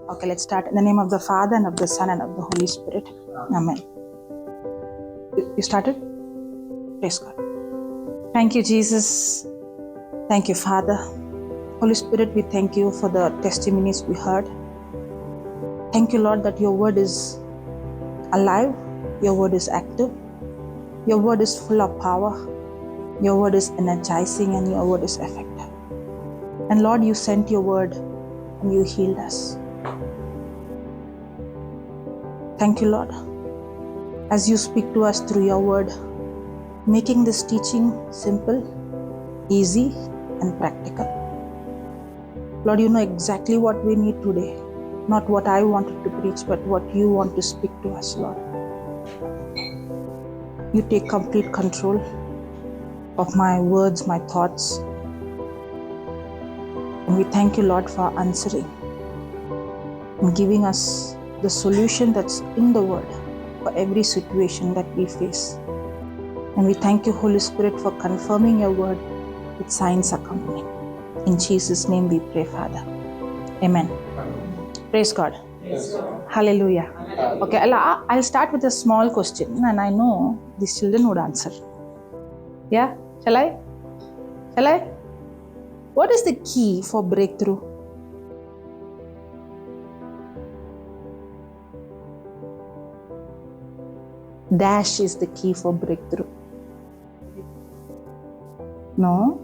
Okay, let's start. In the name of the Father, and of the Son, and of the Holy Spirit. Amen. You started? Praise God. Thank you, Jesus. Thank you, Father. Holy Spirit, we thank you for the testimonies we heard. Thank you, Lord, that your word is alive, your word is active, your word is full of power, your word is energizing, and your word is effective. And Lord, you sent your word and you healed us. Thank you, Lord, as you speak to us through your word, making this teaching simple, easy, and practical. Lord, you know exactly what we need today. Not what I wanted to preach, but what you want to speak to us, Lord. You take complete control of my words, my thoughts. And we thank you, Lord, for answering and giving us the solution that's in the word for every situation that we face. And we thank you, Holy Spirit, for confirming your word with signs accompanying. In Jesus' name we pray, Father. Amen. Praise God. Hallelujah. Okay, I'll start with a small question, and I know these children would answer. Yeah? Shall I? What is the key for breakthrough? Dash is the key for breakthrough. No?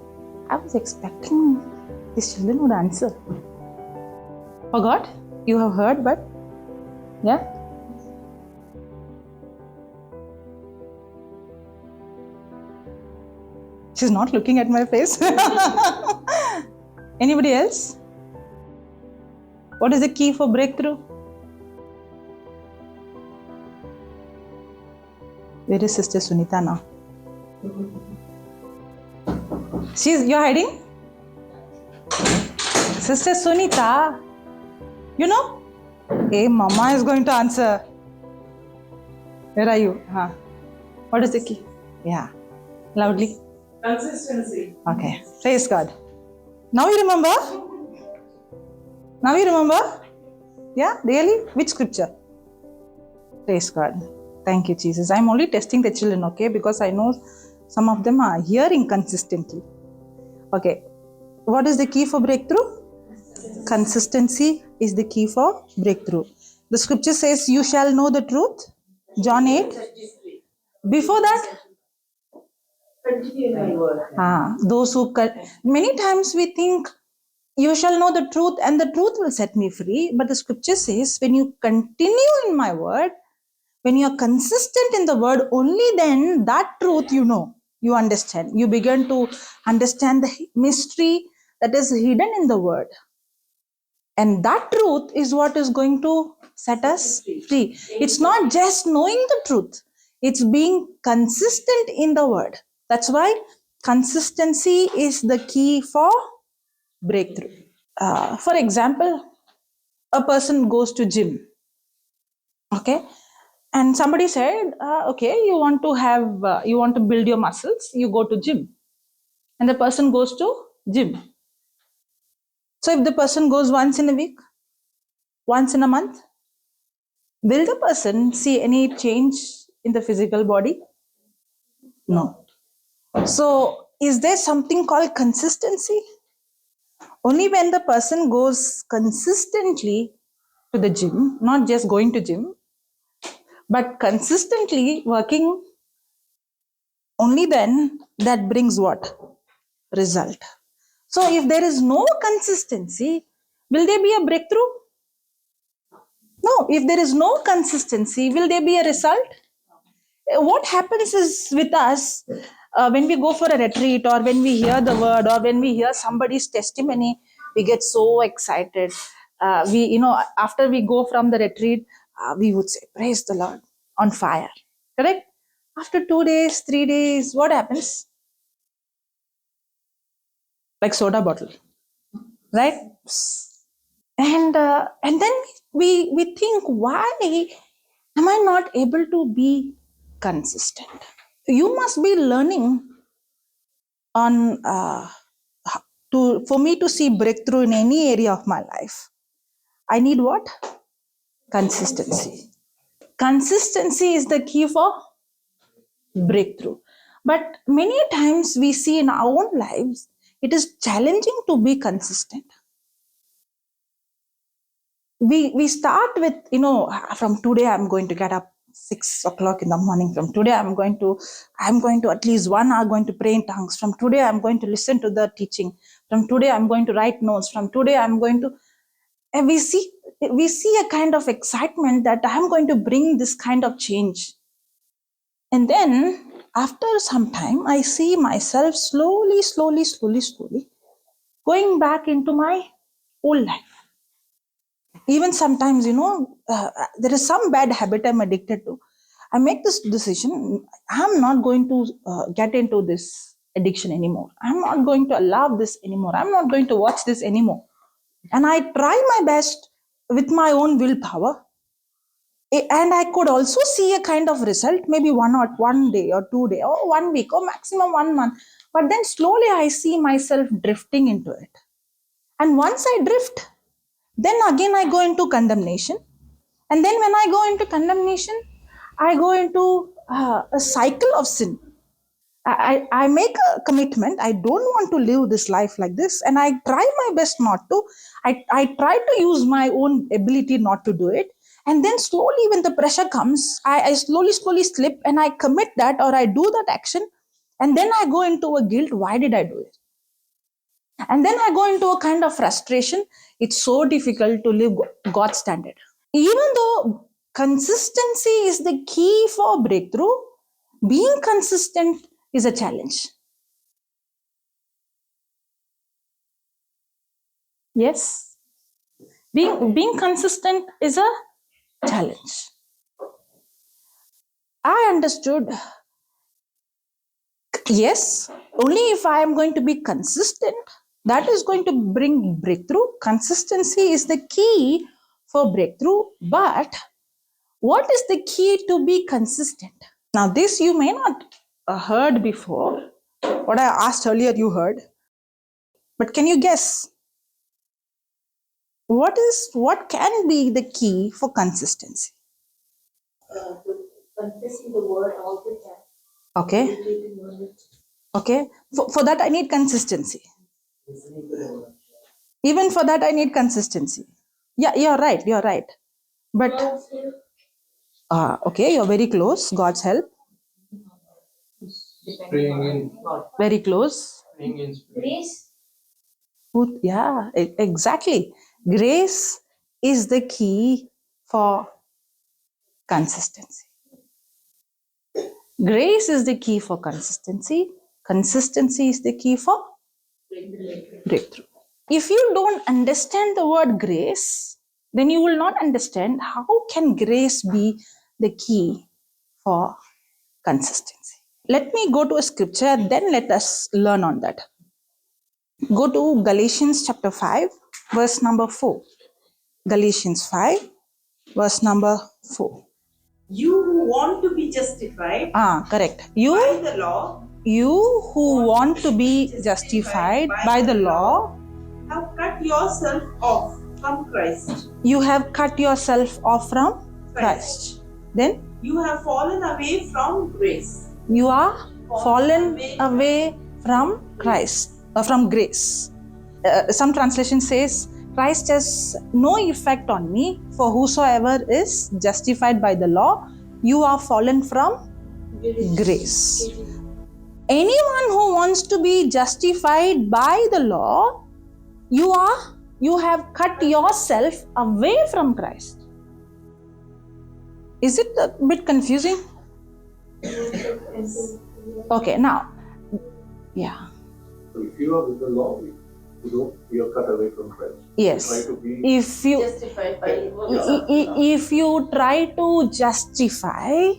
I was expecting these children would answer. Forgot? You have heard, but yeah? She's not looking at my face. Anybody else? What is the key for breakthrough? Where is Sister Sunita now? You're hiding? Sister Sunita, you know? Hey, Mama is going to answer. Where are you? What is the key? Yeah. Loudly. Consistency. Okay. Praise God. Now you remember? Yeah? Really? Which scripture? Praise God. Thank you, Jesus. I'm only testing the children, okay? Because I know some of them are hearing consistently. Okay. What is the key for breakthrough? Consistency is the key for breakthrough. The scripture says, you shall know the truth. John 8. Before that? Continue in my word. Those who many times we think you shall know the truth and the truth will set me free. But the scripture says, when you continue in my word, when you are consistent in the word, only then that truth you know, you understand. You begin to understand the mystery that is hidden in the word. And that truth is what is going to set us free. It's not just knowing the truth. It's being consistent in the word. That's why consistency is the key for breakthrough. For example, a person goes to gym. Okay. And somebody said, okay, you want to build your muscles, you go to gym. And the person goes to gym. So if the person goes once in a week, once in a month, will the person see any change in the physical body? No. So is there something called consistency? Only when the person goes consistently to the gym, not just going to gym, but consistently working, only then that brings what? Result. So if there is no consistency, will there be a breakthrough? No. If there is no consistency, will there be a result? What happens is with us, when we go for a retreat or when we hear the word or when we hear somebody's testimony, we get so excited. After we go from the retreat, we would say, praise the Lord, on fire. Correct? After 2 days, 3 days, what happens? Like soda bottle, right? And then we think, why am I not able to be consistent? You must be learning on for me to see breakthrough in any area of my life. I need what? Consistency. Consistency is the key for breakthrough. But many times we see in our own lives, it is challenging to be consistent. We start with, from today I'm going to get up 6 o'clock in the morning. From today I'm going to at least 1 hour going to pray in tongues. From today I'm going to listen to the teaching. From today I'm going to write notes. From today I'm going to, and we see a kind of excitement that I'm going to bring this kind of change. And then after some time, I see myself slowly going back into my old life. Even sometimes, there is some bad habit I'm addicted to. I make this decision, I'm not going to get into this addiction anymore. I'm not going to allow this anymore. I'm not going to watch this anymore. And I try my best with my own willpower. And I could also see a kind of result, maybe one day or 2 days or 1 week or maximum 1 month. But then slowly I see myself drifting into it. And once I drift, then again I go into condemnation. And then when I go into condemnation, I go into a cycle of sin. I make a commitment. I don't want to live this life like this. And I try my best not to. I try to use my own ability not to do it. And then slowly when the pressure comes, I slowly slip and I commit that or I do that action. And then I go into a guilt. Why did I do it? And then I go into a kind of frustration. It's so difficult to live God's standard. Even though consistency is the key for breakthrough, being consistent is a challenge. Yes, being consistent is a challenge. I understood, yes, only if I am going to be consistent, that is going to bring breakthrough. Consistency is the key for breakthrough. But what is the key to be consistent? Now, this you may not heard before. What I asked earlier, you heard. But can you guess? What can be the key for consistency? Confessing the word all the time. Okay. Okay. For that, I need consistency. Even for that, I need consistency. Yeah, you're right. You're right. But, okay, you're very close. God's help. Praying in Very close. Grace. Yeah, exactly. Grace is the key for consistency. Grace is the key for consistency. Consistency is the key for breakthrough. If you don't understand the word grace, then you will not understand how can grace be the key for consistency. Let me go to a scripture and then let us learn on that. Go to Galatians chapter 5, verse number 4. Galatians 5, verse number 4. You who want to be justified Correct. by the law, You who want to be justified by the law, have cut yourself off from Christ. you have cut yourself off from Christ. Then You have fallen away from grace. you are fallen away from Christ, from grace. Some translation says, Christ has no effect on me, for whosoever is justified by the law, you are fallen from grace. Anyone who wants to be justified by the law, you have cut yourself away from Christ. Is it a bit confusing? Okay, now, yeah. So if you are with the law, you are cut away from Christ. Yes. Try to be If you Justified by if you try to justify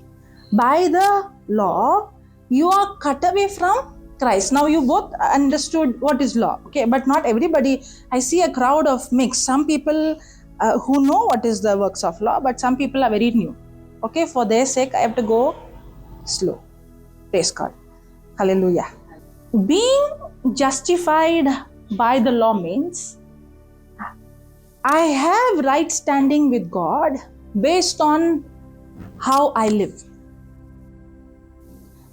by the law, you are cut away from Christ. Now you both understood what is law, okay? But not everybody. I see a crowd of mix. Some people who know what is the works of law, but some people are very new. Okay, for their sake, I have to go slow. Praise God. Hallelujah. Being justified by the law means I have right standing with God based on how I live.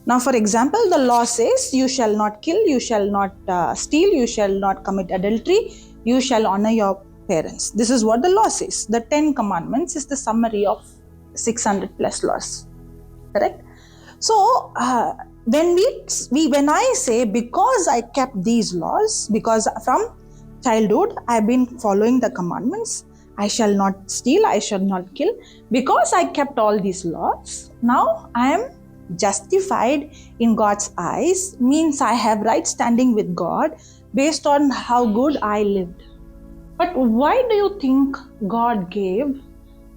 Now, for example, the law says you shall not kill, you shall not steal, you shall not commit adultery, you shall honor your parents. This is what the law says. The 10 commandments is the summary of 600 plus laws. Correct? So, when I say because I kept these laws, because from childhood I've been following the commandments, I shall not steal, I shall not kill, because I kept all these laws, now I am justified in God's eyes, means I have right standing with God based on how good I lived. But why do you think God gave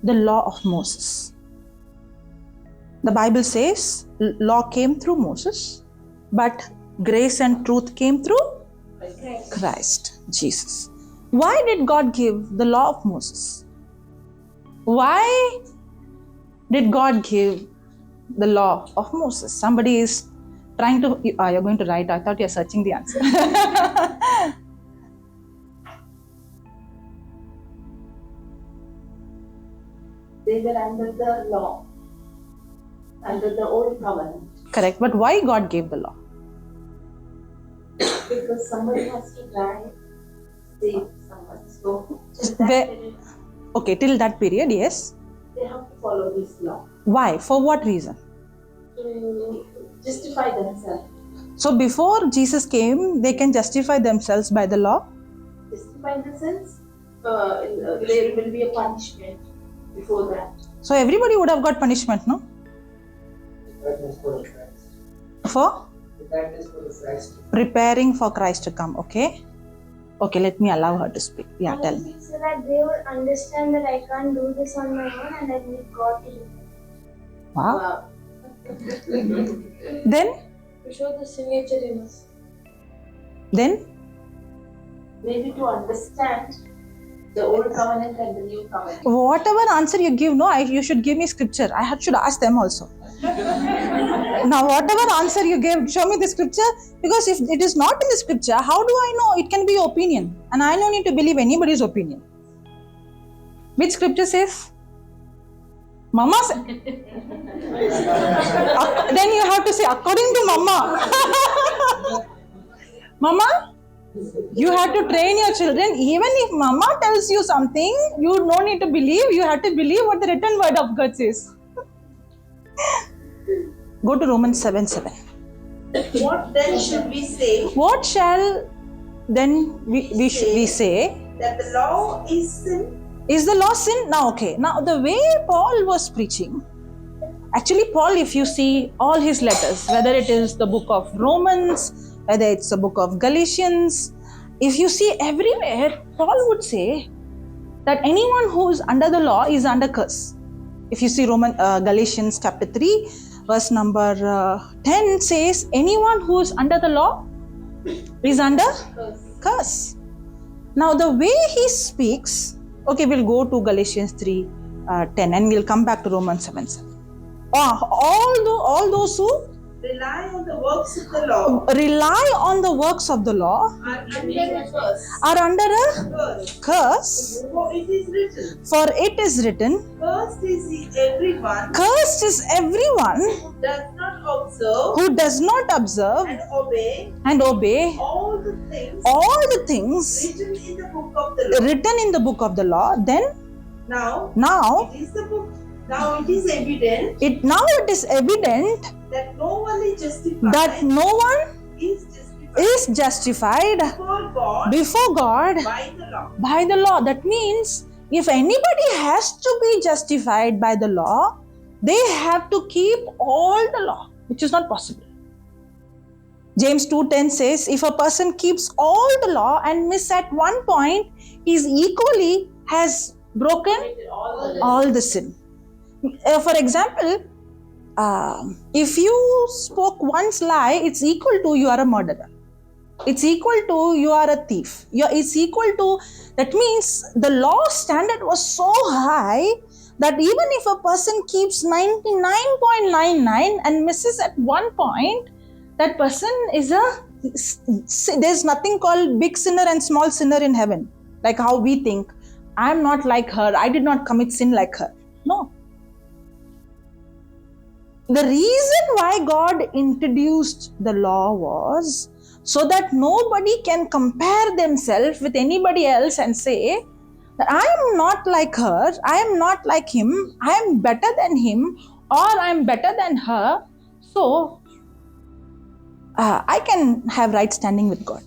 the law of Moses? The Bible says law came through Moses, but grace and truth came through Christ, Jesus. Why did God give the law of Moses? Why did God give the law of Moses? Somebody is trying to, you're going to write, I thought you're searching the answer. They were under the law, under the old covenant. Correct, but why God gave the law? Because somebody has to die, save someone. So, Okay, till that period, yes. They have to follow this law. Why? For what reason? To justify themselves. So before Jesus came, they can justify themselves by the law? Justify in the sense, there will be a punishment before that. So everybody would have got punishment, no? For? Preparing for Christ to come, okay? Okay, let me allow her to speak. Yeah, tell me. So that they would understand that I can't do this on my own and I need God to do it. Wow. Then? To show the sin nature in us. Then? Maybe to understand the old covenant and the new covenant. Whatever answer you give, no, you should give me scripture. I should ask them also. Now, whatever answer you gave, show me the scripture. Because if it is not in the scripture, how do I know? It can be your opinion. And I don't need to believe anybody's opinion. Which scripture says? Mama said. Then you have to say, according to Mama. Mama, you have to train your children. Even if Mama tells you something, you don't need to believe. You have to believe what the written word of God says. Go to Romans 7:7. What then should we say? What shall then we say? That the law is sin? Is the law sin? Now, okay. Now, the way Paul was preaching, actually, Paul, if you see all his letters, whether it is the book of Romans, whether it's the book of Galatians, if you see everywhere, Paul would say that anyone who is under the law is under curse. If you see Galatians chapter 3, verse number 10 says, anyone who is under the law is under curse. Now, the way he speaks, okay, we'll go to Galatians 3:10 and we'll come back to Romans 7:7. All those who Rely on the works of the law. Rely on the works of the law Are under a curse. Are under a curse. For it is written. For it is written. Cursed is everyone. Cursed is everyone Who does not observe. Who does not observe And obey. All the things Written in the book of the law. Written in the book of the law. Then Now. It is the book. Now it is evident. It is evident That no one is justified. That no one is justified. Is justified before God by the law. That means if anybody has to be justified by the law, they have to keep all the law, which is not possible. James 2:10 says, if a person keeps all the law and miss at one point, he equally has broken all the sin. For example, if you spoke once lie, it's equal to you are a murderer. It's equal to you are a thief. It's equal to, that means the law standard was so high that even if a person keeps 99.99 and misses at one point, that person is there's nothing called big sinner and small sinner in heaven, like how we think. I am not like her. I did not commit sin like her. No. The reason why God introduced the law was so that nobody can compare themselves with anybody else and say that I am not like her, I am not like him, I am better than him, or I am better than her. So I can have right standing with God.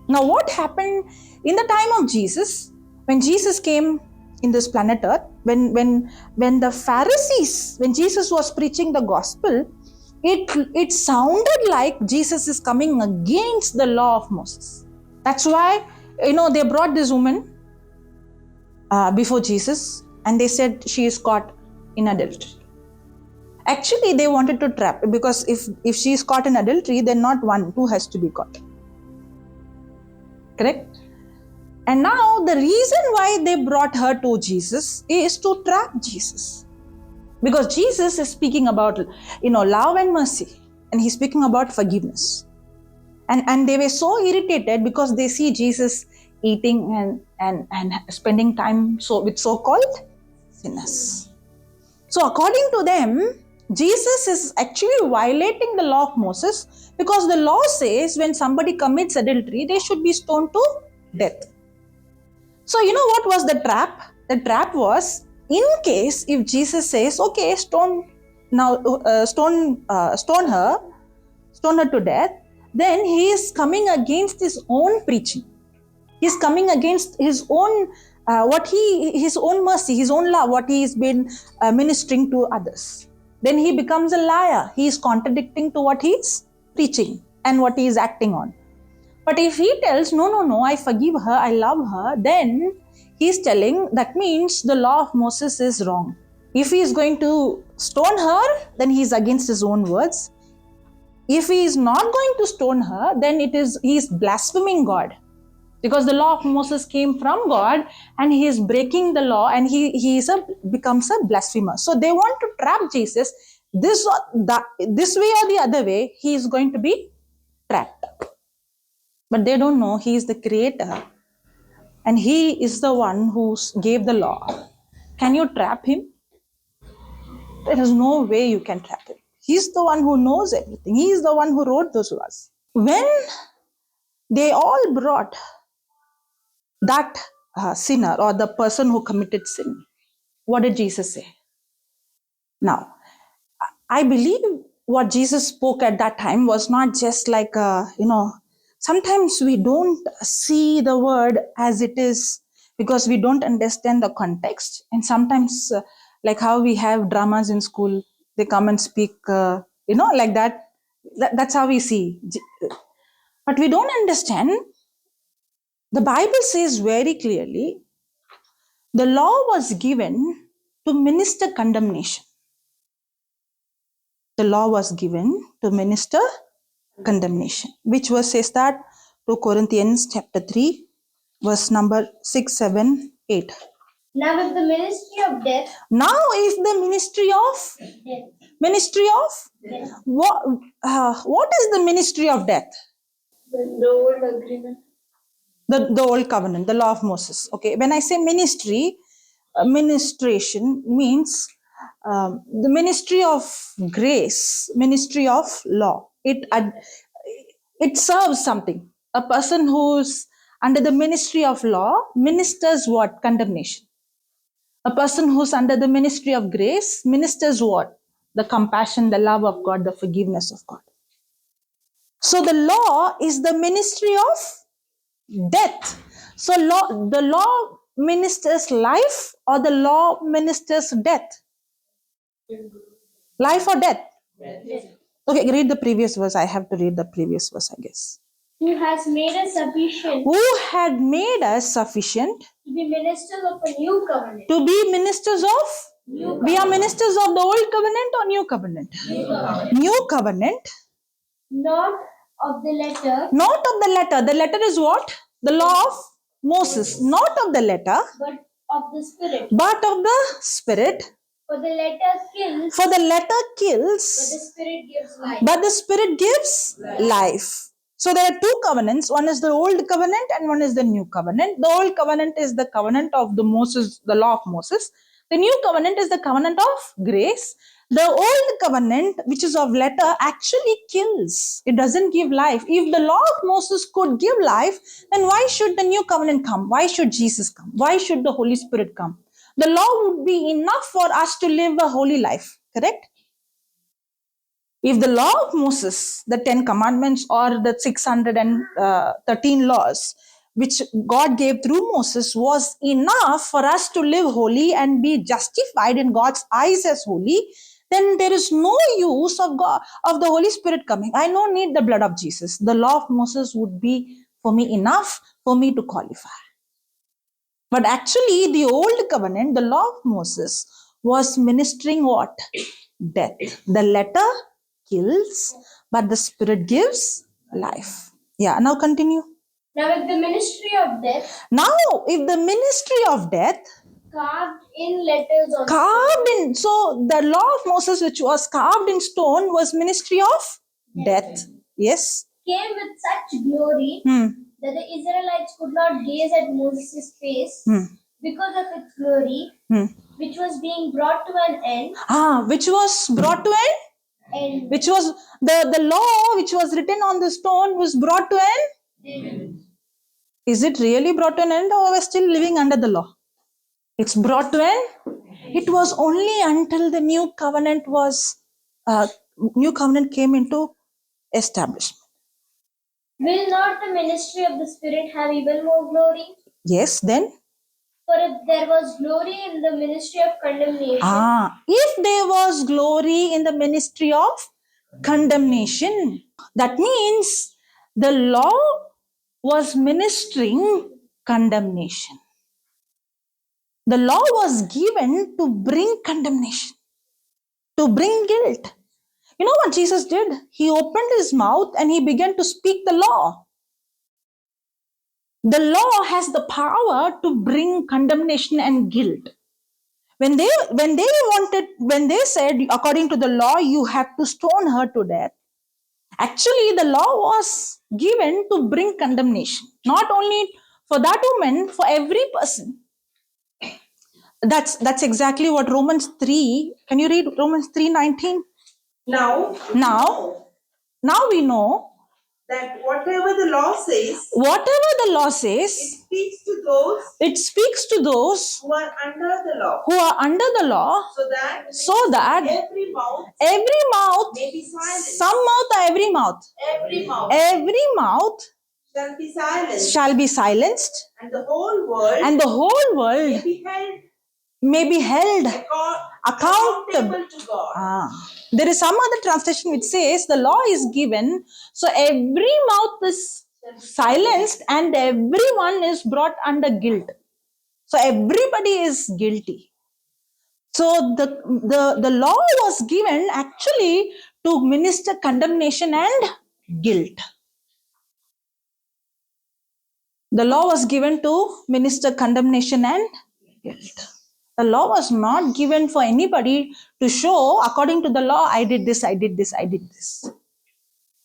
Now, what happened in the time of Jesus, when Jesus came in this planet Earth, when the Pharisees, when Jesus was preaching the gospel, it sounded like Jesus is coming against the law of Moses. That's why, they brought this woman before Jesus, and they said she is caught in adultery. Actually, they wanted to trap, because if she is caught in adultery, then not one, two has to be caught. Correct? And now the reason why they brought her to Jesus is to trap Jesus. Because Jesus is speaking about, love and mercy, and he's speaking about forgiveness. And they were so irritated because they see Jesus eating and spending time with so-called sinners. So according to them, Jesus is actually violating the law of Moses, because the law says when somebody commits adultery, they should be stoned to death. So you know what was the trap? The trap was, in case if Jesus says, okay, stone her to death, then he is coming against his own preaching. He is coming against his own his own mercy, his own love, what he has been ministering to others. Then he becomes a liar. He is contradicting to what he is preaching and what he is acting on. But if he tells, no, I forgive her, I love her, then he's telling, that means the law of Moses is wrong. If he is going to stone her, then he is against his own words. If he is not going to stone her, then he is blaspheming God. Because the law of Moses came from God, and he is breaking the law, and he becomes a blasphemer. So they want to trap Jesus this way or the other way. He is going to be trapped. But they don't know he is the creator, and he is the one who gave the law. Can you trap him? There is no way you can trap him. He's the one who knows everything. He is the one who wrote those laws. When they all brought that sinner, or the person who committed sin, what did Jesus say? Now, I believe what Jesus spoke at that time was not just like, sometimes we don't see the word as it is because we don't understand the context. And sometimes, like how we have dramas in school, they come and speak, like that. That's how we see. But we don't understand. The Bible says very clearly, the law was given to minister condemnation. The law was given to minister condemnation. Which verse says that? 2 Corinthians chapter 3, verse number 6, 7, 8. Now if the ministry of death. Now if the ministry of Death. Ministry of Death. what is the ministry of death? The old agreement. The old covenant, the law of Moses. Okay, when I say ministry, ministration means the ministry of grace, ministry of law. It serves something. A person who's under the ministry of law ministers what? Condemnation. A person who's under the ministry of grace ministers what? The compassion, the love of God, the forgiveness of God. So the law is the ministry of death. So the law ministers life, or the law ministers death? Life or death? Okay, read the previous verse. I have to read the previous verse, I guess. Who has made us sufficient. Who had made us sufficient To be ministers of a new covenant. to be ministers of? New We are ministers of the old covenant or new covenant? New covenant. Not of the letter. Not of the letter. The letter is what? The law of Moses. Not of the letter, But of the spirit. but of the spirit. For the letter kills. For the letter But the kills, spirit gives life. but the spirit gives life. So there are two covenants. One is the old covenant and one is the new covenant. The old covenant is the covenant of the Moses, the law of Moses. The new covenant is the covenant of grace. The old covenant, which is of letter, actually kills. It doesn't give life. If the law of Moses could give life, then why should the new covenant come? Why should Jesus come? Why should the Holy Spirit come? The law would be enough for us to live a holy life, correct? If the law of Moses, the 10 commandments or the 613 laws, which God gave through Moses, was enough for us to live holy and be justified in God's eyes as holy, then there is no use of God, of the Holy Spirit coming. I don't need the blood of Jesus. The law of Moses would be for me enough for me to qualify. But actually, the old covenant, the law of Moses, was ministering what? Death. The letter kills, but the Spirit gives life. Yeah, now continue. Now, if the ministry of death Now, if the ministry of death carved in letters on carved in, so the law of Moses, which was carved in stone, was ministry of death. Yes. came with such glory that the Israelites could not gaze at Moses' face because of its glory, which was being brought to an end. Which was brought to an And which was the law which was written on the stone was brought to an is it really brought to an end, or we're still living under the law? It's brought to an it was only until the new covenant came into establishment. will not the ministry of the Spirit have even more glory? Yes, then For if there was glory in the ministry of condemnation, if there was glory in the ministry of condemnation, that means the law was ministering condemnation. The law was given to bring condemnation, to bring guilt. You know what Jesus did? He opened his mouth and he began to speak the law. The law has the power to bring condemnation and guilt. When they said, according to the law, you have to stone her to death, actually the law was given to bring condemnation, not only for that woman, for every person. That's exactly what Romans 3, can you read Romans 3:19? Now we know that whatever the law says, it speaks to those who are under the law, so that every mouth may be silenced. Some mouth or every mouth? Every mouth shall be silenced, and the whole world may be held accountable to God. There is some other translation which says the law is given, so every mouth is silenced and everyone is brought under guilt. So everybody is guilty. So the law was given actually to minister condemnation and guilt. The law was given to minister condemnation and guilt. The law was not given for anybody to show, according to the law, I did this, I did this, I did this.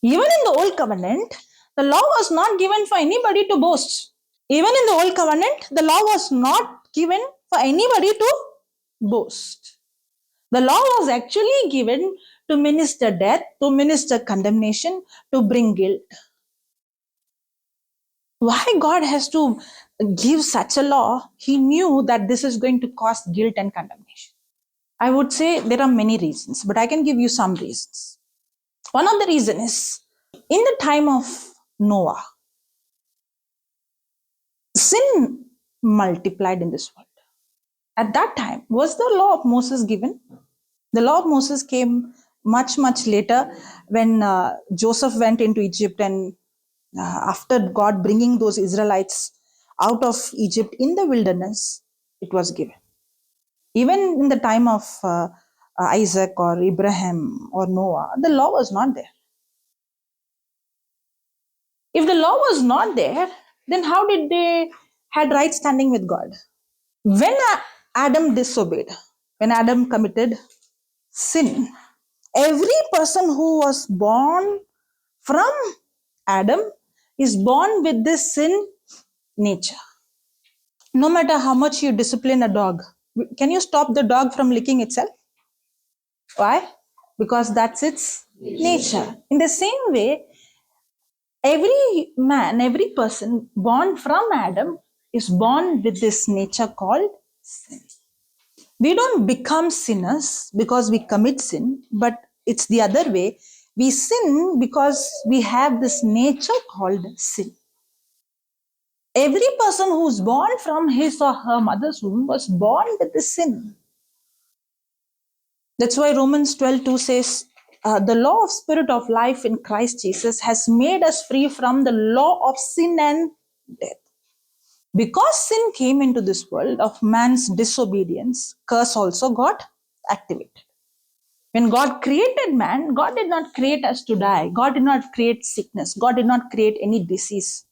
Even in the old covenant, the law was not given for anybody to boast. Even in the old covenant, the law was not given for anybody to boast. The law was actually given to minister death, to minister condemnation, to bring guilt. Why God has to give such a law? He knew that this is going to cause guilt and condemnation. I would say there are many reasons, but I can give you some reasons. One of the reasons is, in the time of Noah, sin multiplied in this world. At that time, was the law of Moses given? The law of Moses came much, much later when Joseph went into Egypt, and after God bringing those Israelites out of Egypt in the wilderness, it was given. Even in the time of Isaac or Abraham or Noah, the law was not there. If the law was not there, then how did they had right standing with God? When Adam disobeyed, when Adam committed sin, every person who was born from Adam is born with this sin nature. No matter how much you discipline a dog, can you stop the dog from licking itself? Why? Because that's its nature. In the same way, every man, every person born from Adam is born with this nature called sin. We don't become sinners because we commit sin, but it's the other way. We sin because we have this nature called sin. Every person who's born from his or her mother's womb was born with this sin. That's why Romans 12:2 says, the law of spirit of life in Christ Jesus has made us free from the law of sin and death. Because sin came into this world of man's disobedience, curse also got activated. When God created man, God did not create us to die. God did not create sickness. God did not create any disease.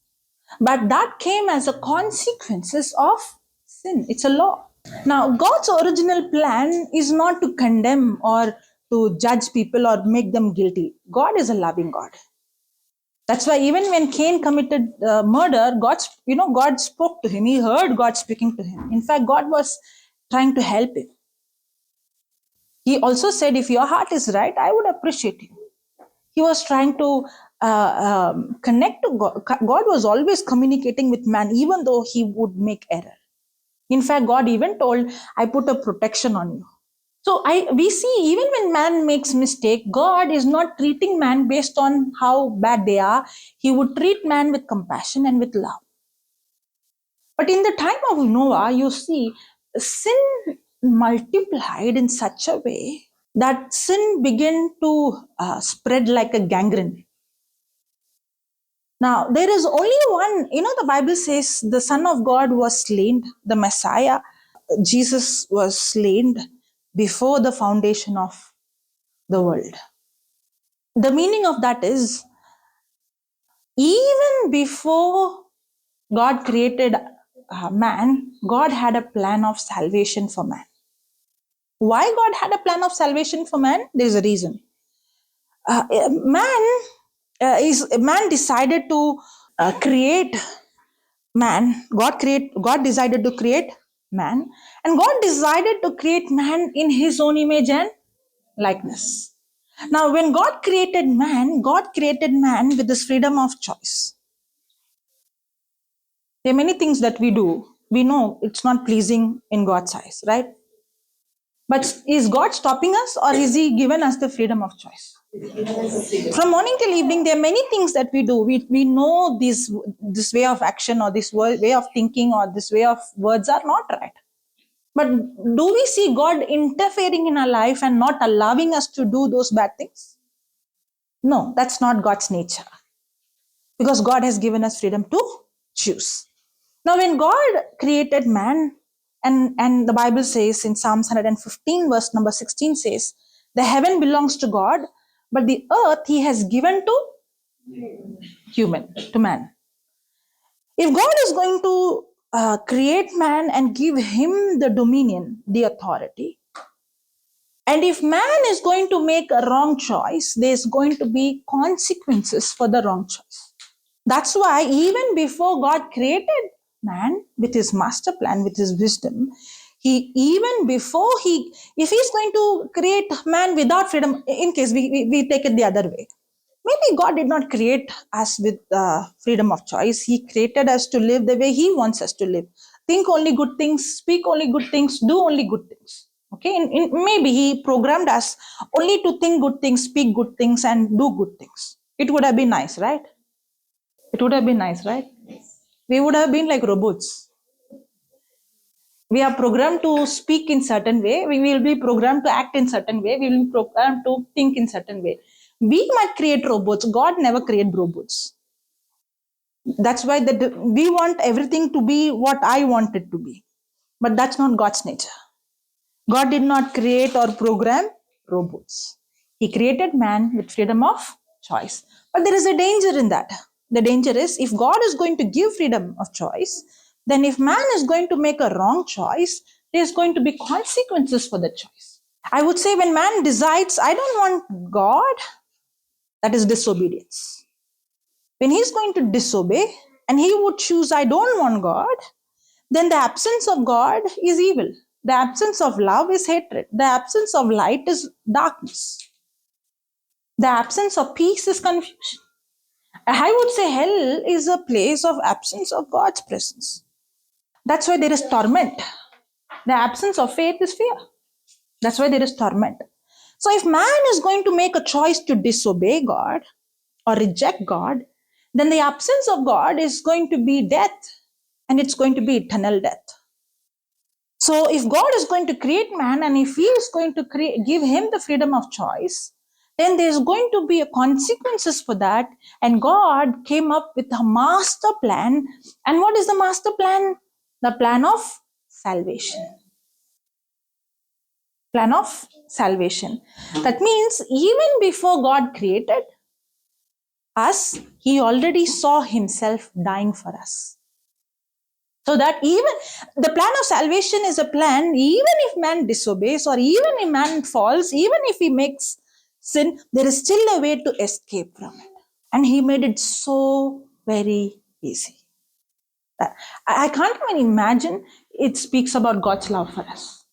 But that came as a consequences of sin. It's a law. Now, God's original plan is not to condemn or to judge people or make them guilty. God is a loving God. That's why even when Cain committed murder, God spoke to him. He heard God speaking to him. In fact, God was trying to help him. He also said, if your heart is right, I would appreciate you. He was trying to connect to God. God was always communicating with man, even though he would make error. In fact, God even told, I put a protection on you. So we see even when man makes mistake, God is not treating man based on how bad they are. He would treat man with compassion and with love. But in the time of Noah, you see, sin multiplied in such a way that sin began to spread like a gangrene. Now, there is only one, the Bible says the Son of God was slain, the Messiah, Jesus was slain before the foundation of the world. The meaning of that is, even before God created man, God had a plan of salvation for man. Why God had a plan of salvation for man? There is a reason. Man decided to create man. God decided to create man, and God decided to create man in His own image and likeness. Now, when God created man with this freedom of choice. There are many things that we do. We know it's not pleasing in God's eyes, right? But is God stopping us, or is He given us the freedom of choice? From morning till evening, there are many things that we do. We know this way of action or this way of thinking or this way of words are not right. But do we see God interfering in our life and not allowing us to do those bad things? No, that's not God's nature. Because God has given us freedom to choose. Now, when God created man, and the Bible says in Psalms 115, verse number 16 says, the heaven belongs to God, but the earth He has given to to man. If God is going to create man and give him the dominion, the authority, and if man is going to make a wrong choice, there's going to be consequences for the wrong choice. That's why even before God created man with His master plan, with His wisdom, if He's going to create man without freedom, in case we take it the other way, maybe God did not create us with freedom of choice. He created us to live the way He wants us to live. Think only good things, speak only good things, do only good things. Okay, maybe He programmed us only to think good things, speak good things, and do good things. It would have been nice, right? It would have been nice, right? We would have been like robots. We are programmed to speak in certain way. We will be programmed to act in certain way. We will be programmed to think in certain way. We might create robots. God never created robots. That's why we want everything to be what I want it to be. But that's not God's nature. God did not create or program robots. He created man with freedom of choice. But there is a danger in that. The danger is, if God is going to give freedom of choice, then if man is going to make a wrong choice, there's going to be consequences for the choice. I would say when man decides, I don't want God, that is disobedience. when he's going to disobey and he would choose, I don't want God, then the absence of God is evil. The absence of love is hatred. The absence of light is darkness. The absence of peace is confusion. I would say hell is a place of absence of God's presence. That's why there is torment. The absence of faith is fear. That's why there is torment. So if man is going to make a choice to disobey God or reject God, then the absence of God is going to be death, and it's going to be eternal death. So if God is going to create man, and if he is going to give him the freedom of choice, then there's going to be a consequences for that. And God came up with a master plan. And what is the master plan? The plan of salvation. Plan of salvation. That means even before God created us, he already saw himself dying for us. So that even the plan of salvation is a plan, even if man disobeys or even if man falls, even if he makes sin, there is still a way to escape from it. And he made it so very easy. I can't even imagine it speaks about God's love for us.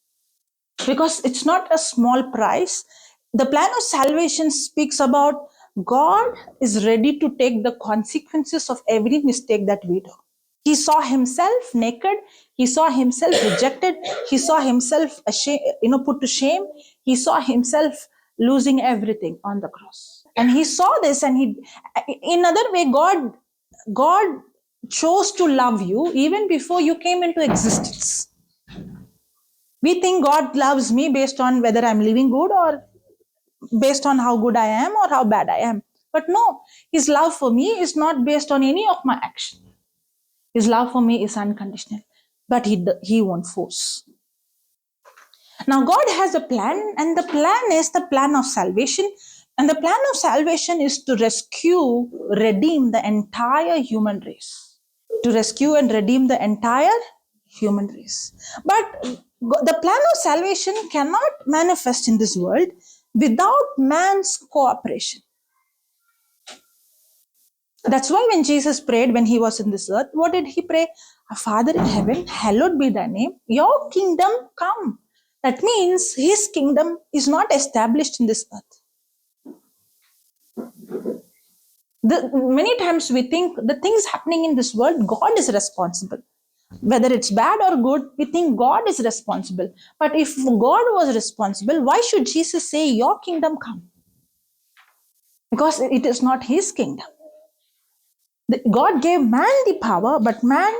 Because it's not a small price. The plan of salvation speaks about God is ready to take the consequences of every mistake that we do. He saw himself naked. He saw himself rejected. He saw himself ashamed, put to shame. He saw himself losing everything on the cross. And he saw this, and in other way, God chose to love you even before you came into existence. We think God loves me based on whether I'm living good or based on how good I am or how bad I am. But no, his love for me is not based on any of my action. His love for me is unconditional, but he won't force. Now God has a plan, and the plan is the plan of salvation. And the plan of salvation is to redeem the entire human race. To rescue and redeem the entire human race. But the plan of salvation cannot manifest in this world without man's cooperation. That's why when Jesus prayed when he was in this earth, what did he pray? Our Father in heaven, hallowed be thy name, your kingdom come. That means his kingdom is not established in this earth. Many times we think the things happening in this world, God is responsible. Whether it's bad or good, we think God is responsible. But if God was responsible, why should Jesus say, your kingdom come? Because it is not his kingdom. God gave man the power, but man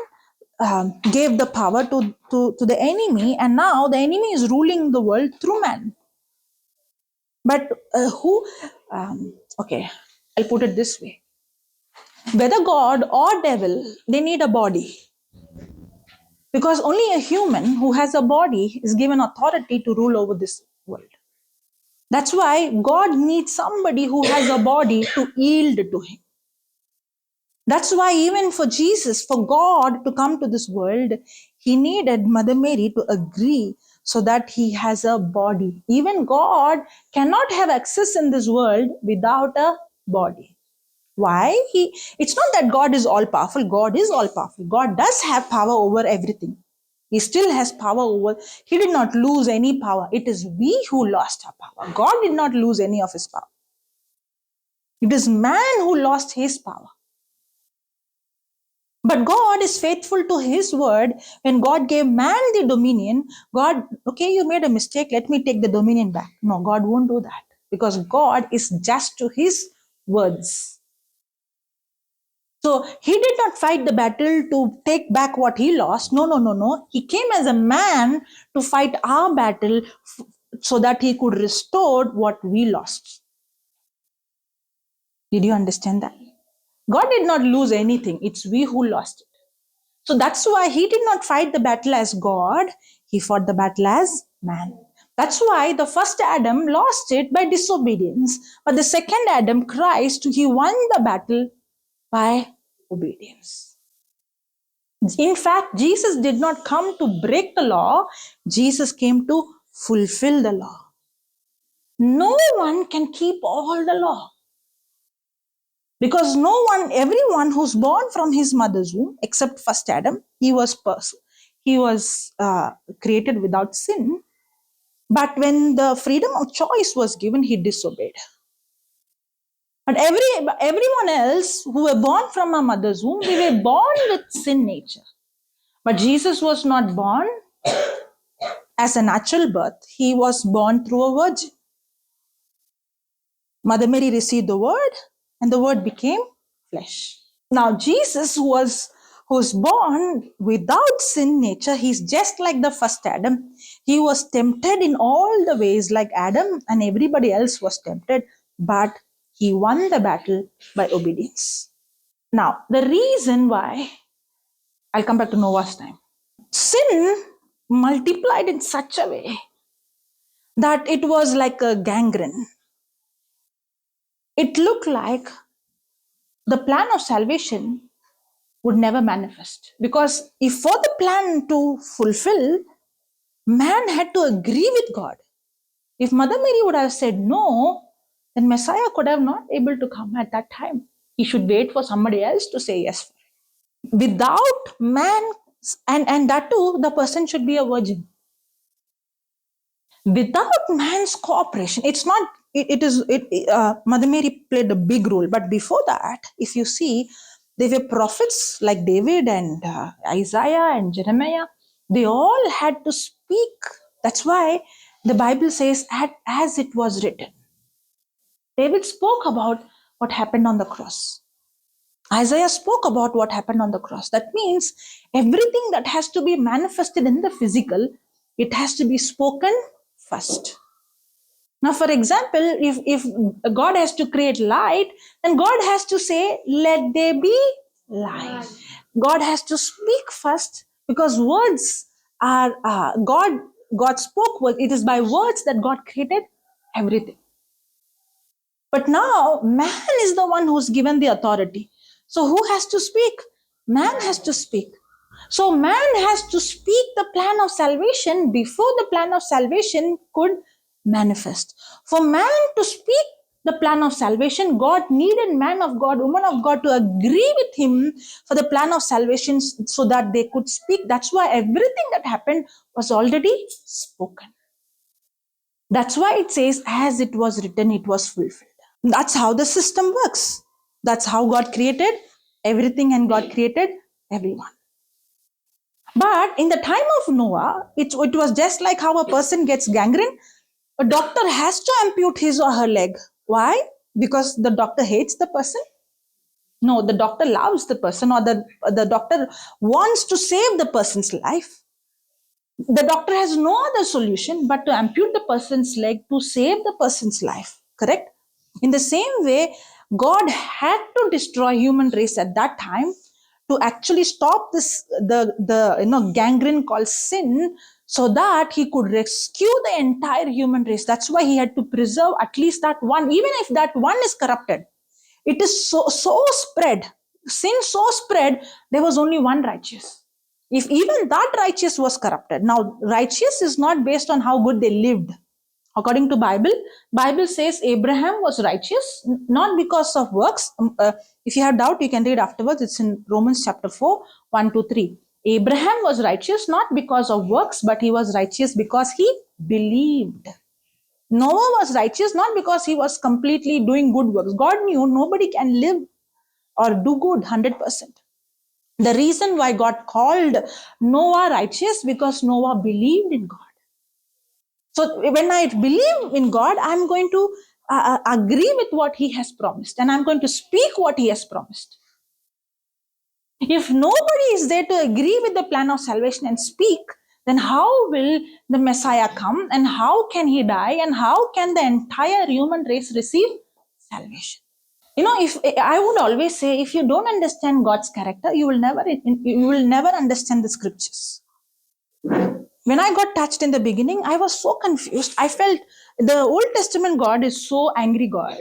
gave the power to the enemy, and now the enemy is ruling the world through man. But okay, I'll put it this way. Whether God or devil, they need a body. Because only a human who has a body is given authority to rule over this world. That's why God needs somebody who has a body to yield to him. That's why even for Jesus, for God to come to this world, he needed Mother Mary to agree so that he has a body. Even God cannot have access in this world without a body. Why? It's not that God is all powerful. God is all powerful. God does have power over everything. He still has power over. He did not lose any power. It is we who lost our power. God did not lose any of his power. It is man who lost his power. But God is faithful to his word. When God gave man the dominion, God, okay, you made a mistake, let me take the dominion back. No, God won't do that, because God is just to his words. So he did not fight the battle to take back what he lost. No. He came as a man to fight our battle so that he could restore what we lost. Did you understand that? God did not lose anything. It's we who lost it. So that's why he did not fight the battle as God. He fought the battle as man. That's why the first Adam lost it by disobedience. But the second Adam, Christ, he won the battle by obedience. In fact, Jesus did not come to break the law. Jesus came to fulfill the law. No one can keep all the law. Because everyone who's born from his mother's womb, except first Adam, he was created without sin. But when the freedom of choice was given, he disobeyed. But everyone else who were born from a mother's womb, they were born with sin nature. But Jesus was not born as a natural birth. He was born through a virgin. Mother Mary received the word, and the word became flesh. Now Jesus who's born without sin nature, he's just like the first Adam. He was tempted in all the ways like Adam and everybody else was tempted, but he won the battle by obedience. Now, the reason why, I'll come back to Noah's time. Sin multiplied in such a way that it was like a gangrene. It looked like the plan of salvation would never manifest. Because if for the plan to fulfill, man had to agree with God. If Mother Mary would have said no, then Messiah could have not able to come at that time. He should wait for somebody else to say yes. Without man, and that too, the person should be a virgin. Without man's cooperation, it's not, Mother Mary played a big role. But before that, if you see, there were prophets like David and Isaiah and Jeremiah. They all had to speak. That's why the Bible says, as it was written. David spoke about what happened on the cross. Isaiah spoke about what happened on the cross. That means everything that has to be manifested in the physical, it has to be spoken first. Now, for example, if God has to create light, then God has to say, let there be light. God has to speak first, because words are, God spoke words. It is by words that God created everything. But now, man is the one who's given the authority. So who has to speak? Man has to speak. So man has to speak the plan of salvation before the plan of salvation could manifest. For man to speak the plan of salvation, God needed man of God, woman of God to agree with him for the plan of salvation so that they could speak. That's why everything that happened was already spoken. That's why it says, as it was written, it was fulfilled. That's how the system works. That's how God created everything, and God created everyone. But in the time of Noah, it was just like how a person gets gangrene. A doctor has to ampute his or her leg. Why? Because the doctor hates the person? No, the doctor loves the person, or the doctor wants to save the person's life. The doctor has no other solution but to ampute the person's leg to save the person's life. Correct? In the same way, God had to destroy human race at that time to actually stop the gangrene called sin, so that he could rescue the entire human race. That's why he had to preserve at least that one, even if that one is corrupted. It is so spread, sin so spread, there was only one righteous. If even that righteous was corrupted. Now, righteous is not based on how good they lived. According to Bible says Abraham was righteous, not because of works. If you have doubt, you can read afterwards. It's in Romans chapter 4, 1-3. Abraham was righteous not because of works, but he was righteous because he believed. Noah was righteous not because he was completely doing good works. God knew nobody can live or do good 100%. The reason why God called Noah righteous, because Noah believed in God. So when I believe in God, I'm going to agree with what he has promised, and I'm going to speak what he has promised. If nobody is there to agree with the plan of salvation and speak, then how will the Messiah come, and how can he die, and how can the entire human race receive salvation? If I would always say, if you don't understand God's character, you will never understand the scriptures. When I got touched in the beginning, I was so confused. I felt the Old Testament God is so angry God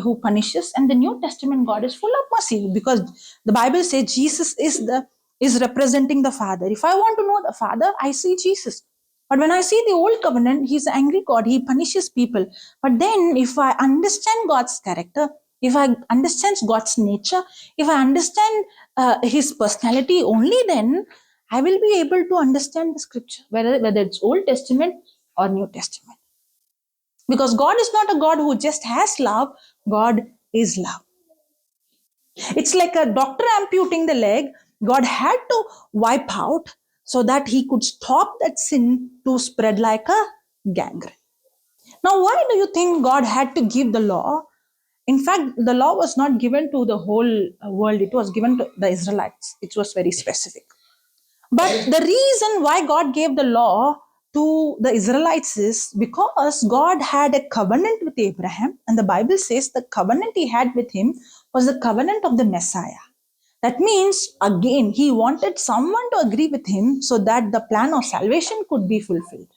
who punishes, and the New Testament God is full of mercy, because the Bible says Jesus is representing the Father. If I want to know the Father, I see Jesus. But when I see the Old Covenant, he's an angry God. He punishes people. But then if I understand God's character, if I understand God's nature, if I understand His personality, only then I will be able to understand the scripture, whether it's Old Testament or New Testament. Because God is not a God who just has love, God is love. It's like a doctor amputing the leg. God had to wipe out so that He could stop that sin to spread like a gangrene. Now, why do you think God had to give the law? In fact, the law was not given to the whole world, it was given to the Israelites. It was very specific. But the reason why God gave the law to the Israelites is because God had a covenant with Abraham, and the Bible says the covenant He had with him was the covenant of the Messiah. That means, again, He wanted someone to agree with Him so that the plan of salvation could be fulfilled.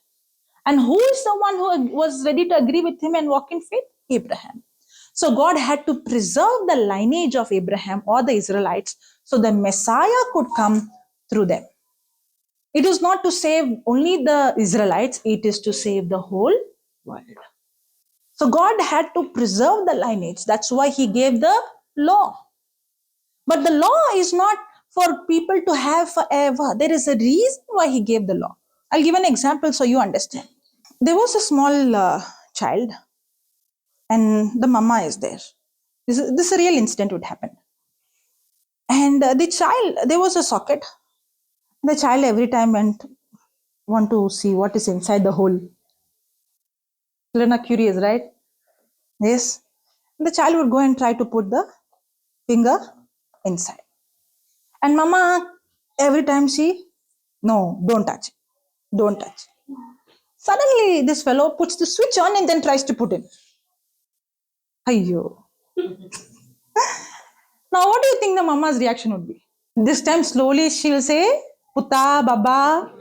And who is the one who was ready to agree with Him and walk in faith? Abraham. So God had to preserve the lineage of Abraham or the Israelites so the Messiah could come through them. It is not to save only the Israelites, it is to save the whole world. So God had to preserve the lineage. That's why He gave the law. But the law is not for people to have forever. There is a reason why He gave the law. I'll give an example so you understand. There was a small child, and the mama is there. This is a real incident would happen. And the child, there was a socket. The child every time want to see what is inside the hole. Children are curious, right? Yes. The child would go and try to put the finger inside. And mama, every time no, don't touch. Don't touch. Suddenly, this fellow puts the switch on and then tries to put in. Ayyo. Now, what do you think the mama's reaction would be? This time, slowly, she will say, Puta, Baba,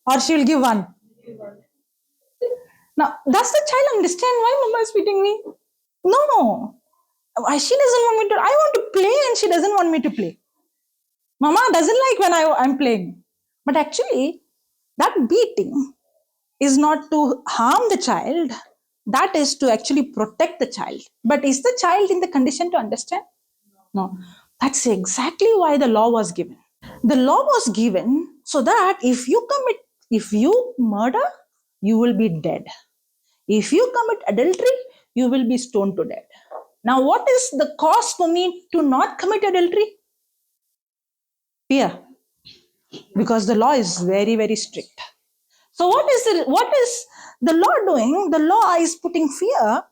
or she will give one. Now, does the child understand why mama is beating me? No. She doesn't want me to. I want to play and she doesn't want me to play. Mama doesn't like when I'm playing. But actually, that beating is not to harm the child. That is to actually protect the child. But is the child in the condition to understand? No. That's exactly why the law was given. The law was given so that if you murder, you will be dead. If you commit adultery, you will be stoned to death. Now, what is the cause for me to not commit adultery? Fear. Because the law is very, very strict. So what is the law doing? The law is putting fear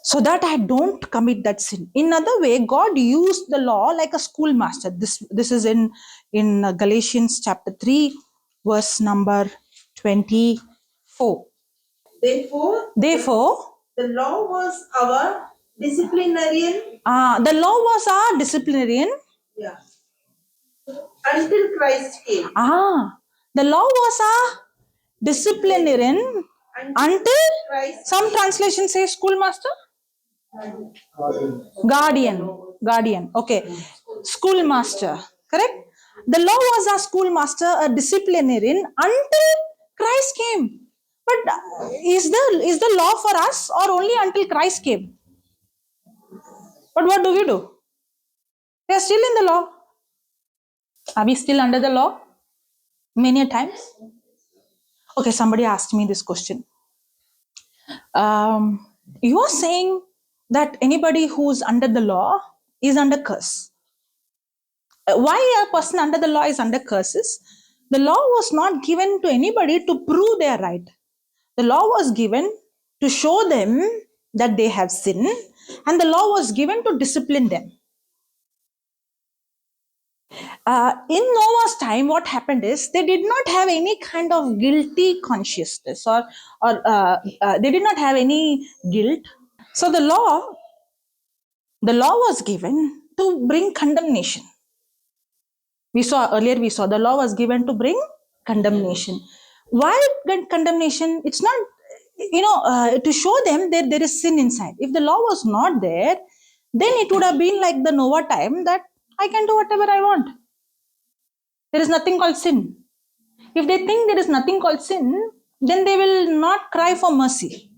so that I don't commit that sin. In other way, God used the law like a schoolmaster. This is in Galatians chapter 3, verse number 24. Therefore, the law was our disciplinarian. The law was our disciplinarian. Yeah. Until Christ came. The law was our disciplinarian until some translation says schoolmaster. Guardian. Okay. Schoolmaster. Correct? The law was our schoolmaster, a disciplinarian until Christ came. But is the law for us or only until Christ came? But what do? We are still in the law. Are we still under the law? Many times. Okay, somebody asked me this question. You are saying that anybody who's under the law is under curse. Why a person under the law is under curses? The law was not given to anybody to prove they are right. The law was given to show them that they have sinned, and the law was given to discipline them. In Noah's time, what happened is they did not have any kind of guilty consciousness or they did not have any guilt. So the law was given to bring condemnation. We saw the law was given to bring condemnation. Why condemnation? It's not, to show them that there is sin inside. If the law was not there, then it would have been like the Noah time that I can do whatever I want. There is nothing called sin. If they think there is nothing called sin, then they will not cry for mercy.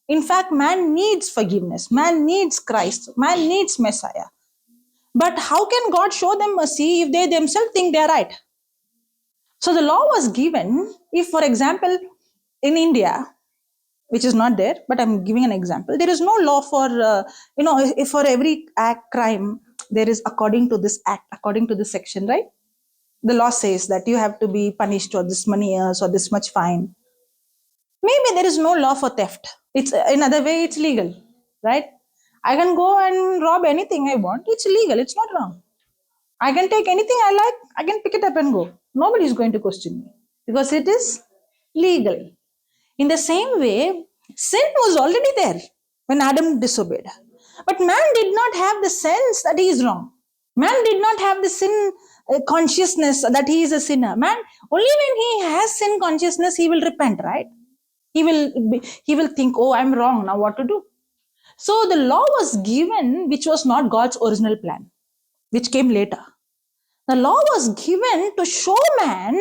In fact, man needs forgiveness. Man needs Christ. Man needs Messiah. But how can God show them mercy if they themselves think they are right? So the law was given if, for example, in India, which is not there, but I'm giving an example. There is no law for, if for every act, crime, there is according to this act, according to this section, right? The law says that you have to be punished or this many years or this much fine. Maybe there is no law for theft. It's another way, it's legal, right? I can go and rob anything I want. It's legal. It's not wrong. I can take anything I like. I can pick it up and go. Nobody is going to question me because it is legal. In the same way, sin was already there when Adam disobeyed. But man did not have the sense that he is wrong. Man did not have the sin consciousness that he is a sinner. Man, only when he has sin consciousness, he will repent, right? He will think, oh, I'm wrong. Now what to do? So the law was given, which was not God's original plan, which came later. The law was given to show man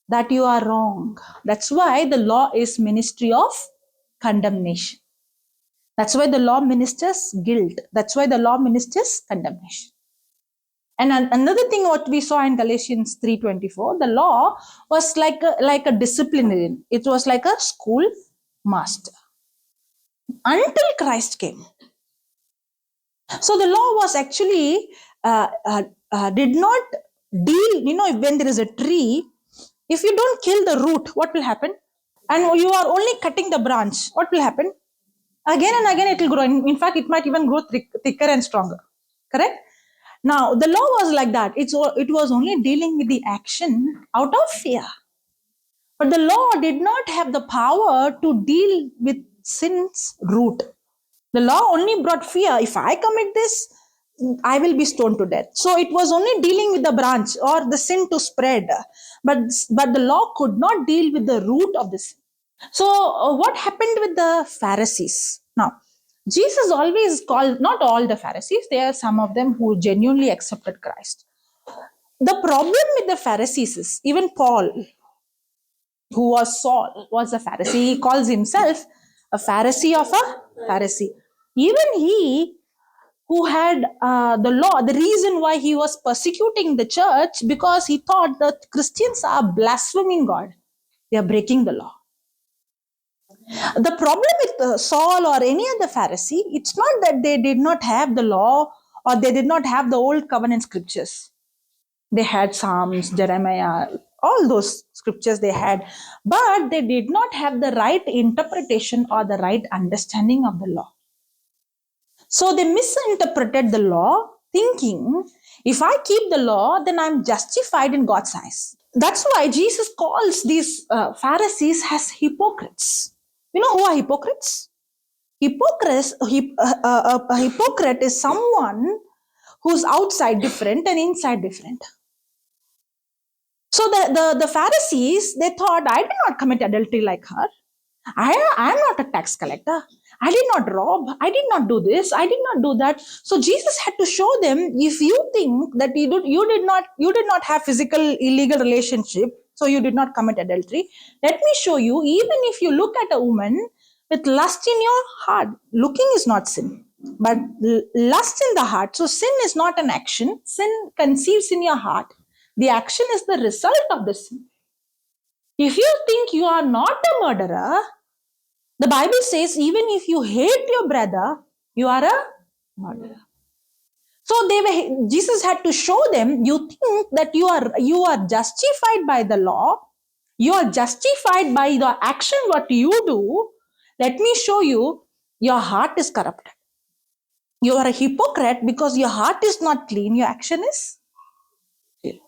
that you are wrong. That's why the law is ministry of condemnation. That's why the law ministers guilt. That's why the law ministers condemnation. And another thing what we saw in Galatians 3:24, the law was like a disciplinarian. It was like a school master. Until Christ came. So the law was actually did not deal, when there is a tree, if you don't kill the root, what will happen? And you are only cutting the branch, what will happen? Again and again it will grow. In fact, it might even grow thicker and stronger. Correct? Now, the law was like that. It was only dealing with the action out of fear. But the law did not have the power to deal with sin's root. The law only brought fear. If I commit this, I will be stoned to death. So it was only dealing with the branch or the sin to spread. But the law could not deal with the root of the sin. So what happened with the Pharisees? Now, Jesus always called, not all the Pharisees, there are some of them who genuinely accepted Christ. The problem with the Pharisees is, even Paul, who was Saul, was a Pharisee. He calls himself a Pharisee of a Pharisee. Even he, who had the law, the reason why he was persecuting the church, because he thought that Christians are blaspheming God. They are breaking the law. The problem with Saul or any other Pharisee, it's not that they did not have the law or they did not have the old covenant scriptures. They had Psalms, Jeremiah, all those scriptures they had, but they did not have the right interpretation or the right understanding of the law. So they misinterpreted the law, thinking, if I keep the law, then I'm justified in God's eyes. That's why Jesus calls these Pharisees as hypocrites. You know who are hypocrites? A hypocrite is someone who's outside different and inside different. So the Pharisees, they thought, I did not commit adultery like her. I am not a tax collector. I did not rob. I did not do this. I did not do that. So Jesus had to show them, if you think that you did not have physical illegal relationship, so you did not commit adultery, let me show you, even if you look at a woman with lust in your heart, looking is not sin, but lust in the heart. So sin is not an action. Sin conceives in your heart. The action is the result of the sin. If you think you are not a murderer, the Bible says even if you hate your brother, you are a murderer. So Jesus had to show them, you think that you are justified by the law, you are justified by the action what you do. Let me show you, your heart is corrupted. You are a hypocrite because your heart is not clean, your action is clean.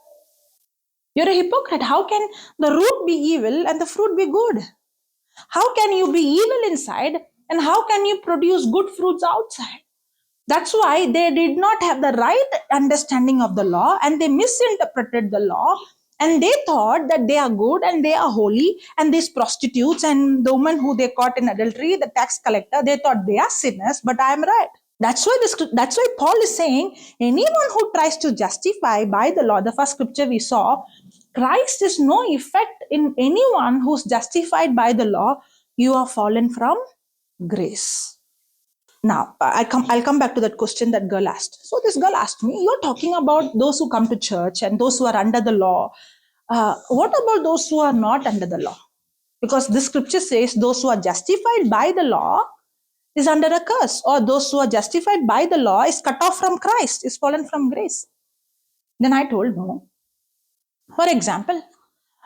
You're a hypocrite. How can the root be evil and the fruit be good? How can you be evil inside and how can you produce good fruits outside? That's why they did not have the right understanding of the law and they misinterpreted the law and they thought that they are good and they are holy, and these prostitutes and the woman who they caught in adultery, the tax collector, they thought they are sinners, but I am right. That's why Paul is saying, anyone who tries to justify by the law, the first scripture we saw, Christ is no effect in anyone who's justified by the law. You are fallen from grace. Now, I'll come back to that question that girl asked. So this girl asked me, you're talking about those who come to church and those who are under the law. What about those who are not under the law? Because the scripture says those who are justified by the law is under a curse, or those who are justified by the law is cut off from Christ, is fallen from grace. Then I told no. For example,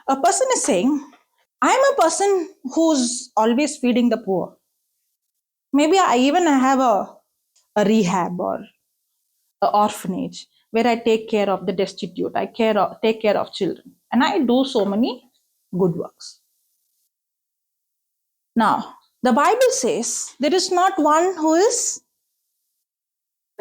a person is saying, I'm a person who's always feeding the poor. Maybe I have a rehab or an orphanage where I take care of the destitute, take care of children, and I do so many good works. Now, the Bible says there is not one who is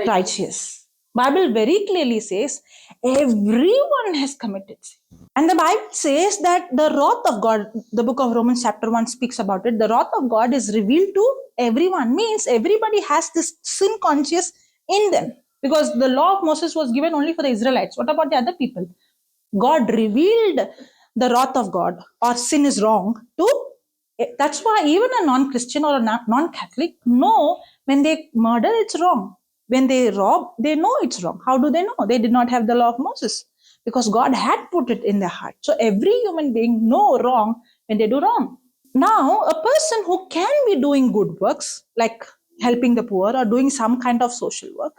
righteous. Bible very clearly says everyone has committed sin. And the Bible says that the wrath of God, the book of Romans chapter 1 speaks about it, the wrath of God is revealed to everyone. Means everybody has this sin conscious in them. Because the law of Moses was given only for the Israelites. What about the other people? God revealed the wrath of God, or sin is wrong, to that's why even a non-Christian or a non-Catholic know when they murder, it's wrong. When they rob, they know it's wrong. How do they know? They did not have the law of Moses, because God had put it in their heart. So every human being know wrong when they do wrong. Now, a person who can be doing good works, like helping the poor or doing some kind of social work,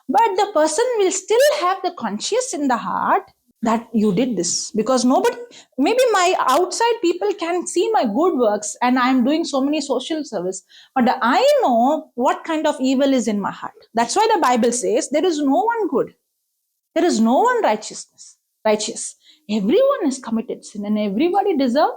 but the person will still have the conscience in the heart that you did this, because nobody, maybe my outside people can see my good works and I'm doing so many social service, but I know what kind of evil is in my heart. That's why the Bible says there is no one good, there is no one righteous. Everyone has committed sin and everybody deserves.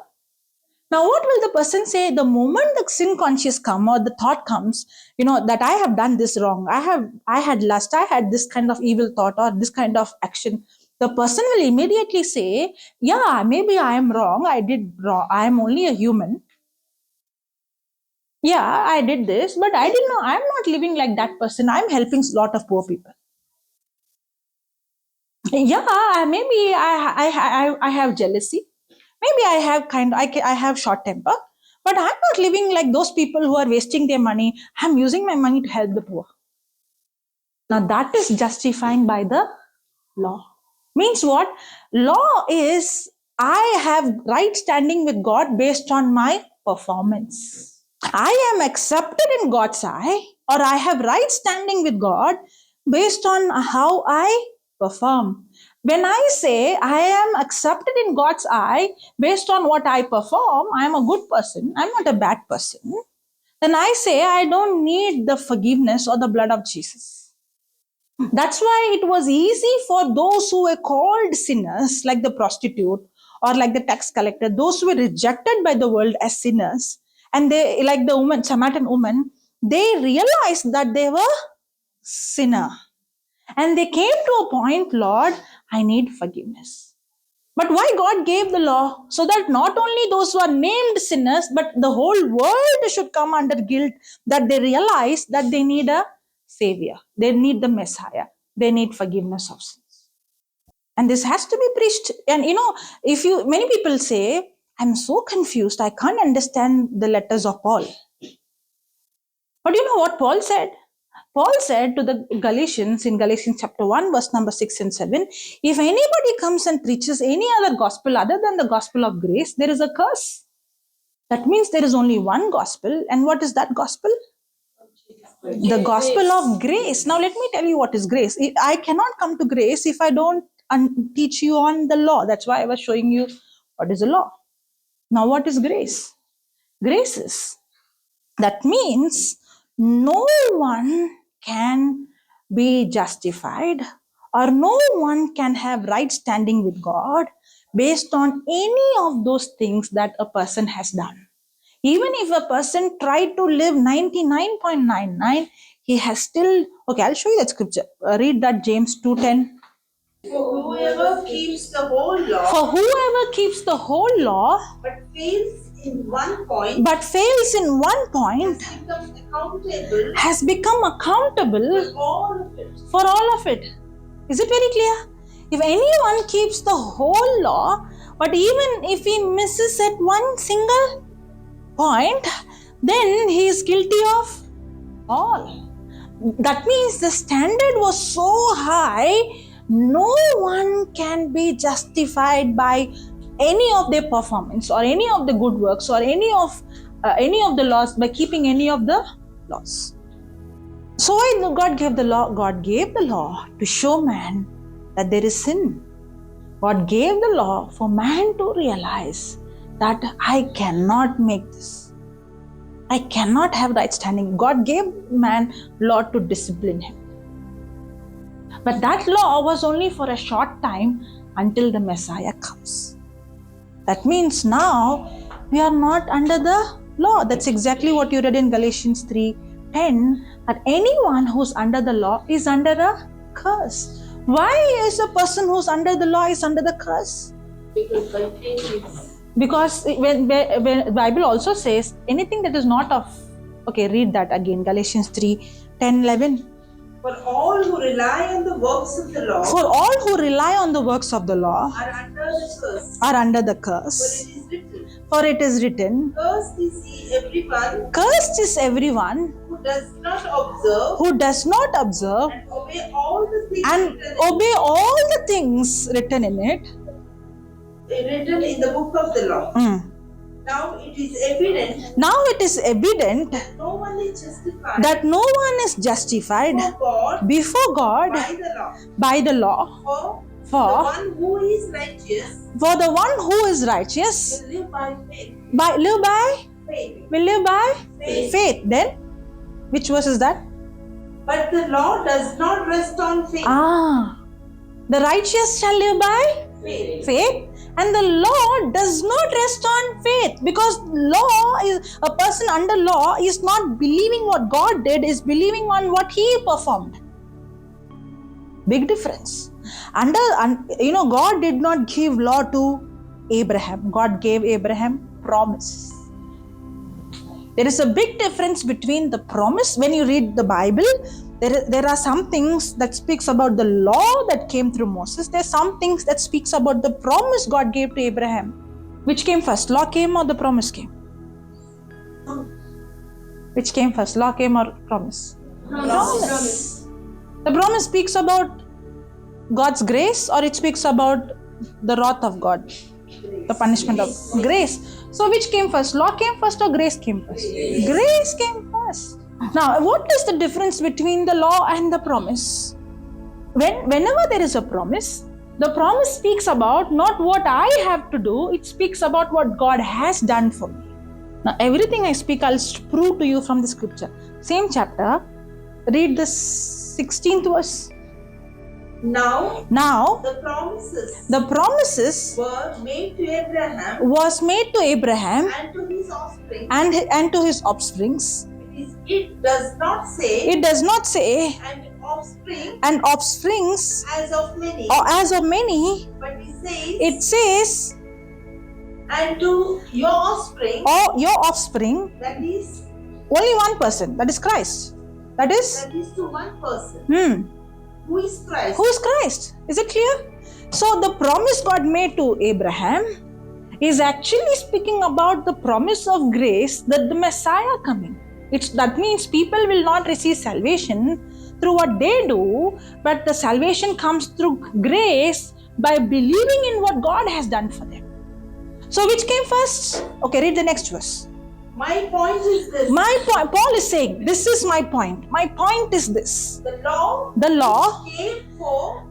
Now, what will the person say the moment the sin conscious come, or the thought comes, that I have done this wrong, I had lust, I had this kind of evil thought or this kind of action. The person will immediately say, yeah, maybe I am wrong, I did wrong, I am only a human. Yeah, I did this, but I didn't know, I'm not living like that person, I'm helping a lot of poor people. Yeah, maybe I have jealousy. Maybe I have short temper, but I'm not living like those people who are wasting their money. I'm using my money to help the poor. Now that is justifying by the law. Means what? Law is I have right standing with God based on my performance. I am accepted in God's eye, or I have right standing with God based on how I perform. When I say I am accepted in God's eye based on what I perform, I am a good person, I'm not a bad person, then I say I don't need the forgiveness or the blood of Jesus. That's why it was easy for those who were called sinners, like the prostitute or like the tax collector, those who were rejected by the world as sinners, and they, like the woman, Samaritan woman, they realized that they were sinner. And they came to a point, Lord, I need forgiveness. But why God gave the law? So that not only those who are named sinners, but the whole world should come under guilt, that they realize that they need a savior. They need the Messiah. They need forgiveness of sins. And this has to be preached. And many people say, I'm so confused, I can't understand the letters of Paul. But you know what Paul said? Paul said to the Galatians in Galatians chapter 1, verse number 6 and 7, if anybody comes and preaches any other gospel other than the gospel of grace, there is a curse. That means there is only one gospel. And what is that gospel? The gospel of grace. Now let me tell you what is grace. I cannot come to grace if I don't teach you on the law. That's why I was showing you what is the law. Now what is grace? Grace is, that means no one can be justified, or no one can have right standing with God based on any of those things that a person has done. Even if a person tried to live 99.99, he has still, okay, I'll show you that scripture. Read that James 2:10. For whoever keeps the whole law, For whoever keeps the whole law, but fails in one point, has become accountable for all of it. Is it very clear? If anyone keeps the whole law, but even if he misses at one single point, then he is guilty of all. That means the standard was so high, no one can be justified by any of their performance or any of the good works or any of the laws by keeping any of the laws. So why God gave the law? God gave the law to show man that there is sin. God gave the law for man to realize that I cannot make this. I cannot have right standing. God gave man law to discipline him. But that law was only for a short time until the Messiah comes. That means now we are not under the law. That's exactly what you read in Galatians 3:10, that anyone who's under the law is under a curse. Why is a person who's under the law is under the curse? Because by faith it's Because when the Bible also says anything that is not of, okay, read that again, Galatians 3:10-11. For all who rely on the works of the law For all who rely on the works of the law are under the curse. are under the curse. For it is written, For it is written, Cursed is everyone cursed is everyone who does not observe who does not observe and obey all the things and written obey all the things written in it. written in the book of the law. Now it is evident Now it is evident no one is justified that no one is justified before God before God by the law. by the law. For For the one who is righteous the one who is righteous will live by faith. Faith. will live by Faith. faith. Then, which verse is that? But the law does not rest on faith. The righteous shall live by faith, and the law does not rest on faith, because law is a person under law is not believing what God did, is believing on what he performed. Big difference. God did not give law to Abraham. God gave Abraham promise. There is a big difference between the promise. When you read the Bible, there are some things that speaks about the law that came through Moses. There are some things that speaks about the promise God gave to Abraham. Which came first? Law came or the promise came? Which came first? Law came or promise? Promise. The promise speaks about God's grace, or it speaks about the wrath of God, the punishment of grace. So which came first? Law came first or grace came first? Grace came first. Now, what is the difference between the law and the promise? Whenever there is a promise, the promise speaks about not what I have to do, it speaks about what God has done for me. Now, everything I speak, I'll prove to you from the scripture. Same chapter, read the 16th verse. Now The promises were made to Abraham was made to Abraham and to his offspring. and to his offsprings. It does not say It does not say and offsprings as of many, or as of many. but It says and to your offspring, or your offspring, that is only one person, that is Christ. That is to one person. Who is Christ? Who is Christ? Is it clear? So the promise God made to Abraham is actually speaking about the promise of grace that the Messiah coming. That means people will not receive salvation through what they do, but the salvation comes through grace by believing in what God has done for them. So which came first? Okay, read the next verse. My point is this. Paul is saying, this is my point. My point is this. The law Came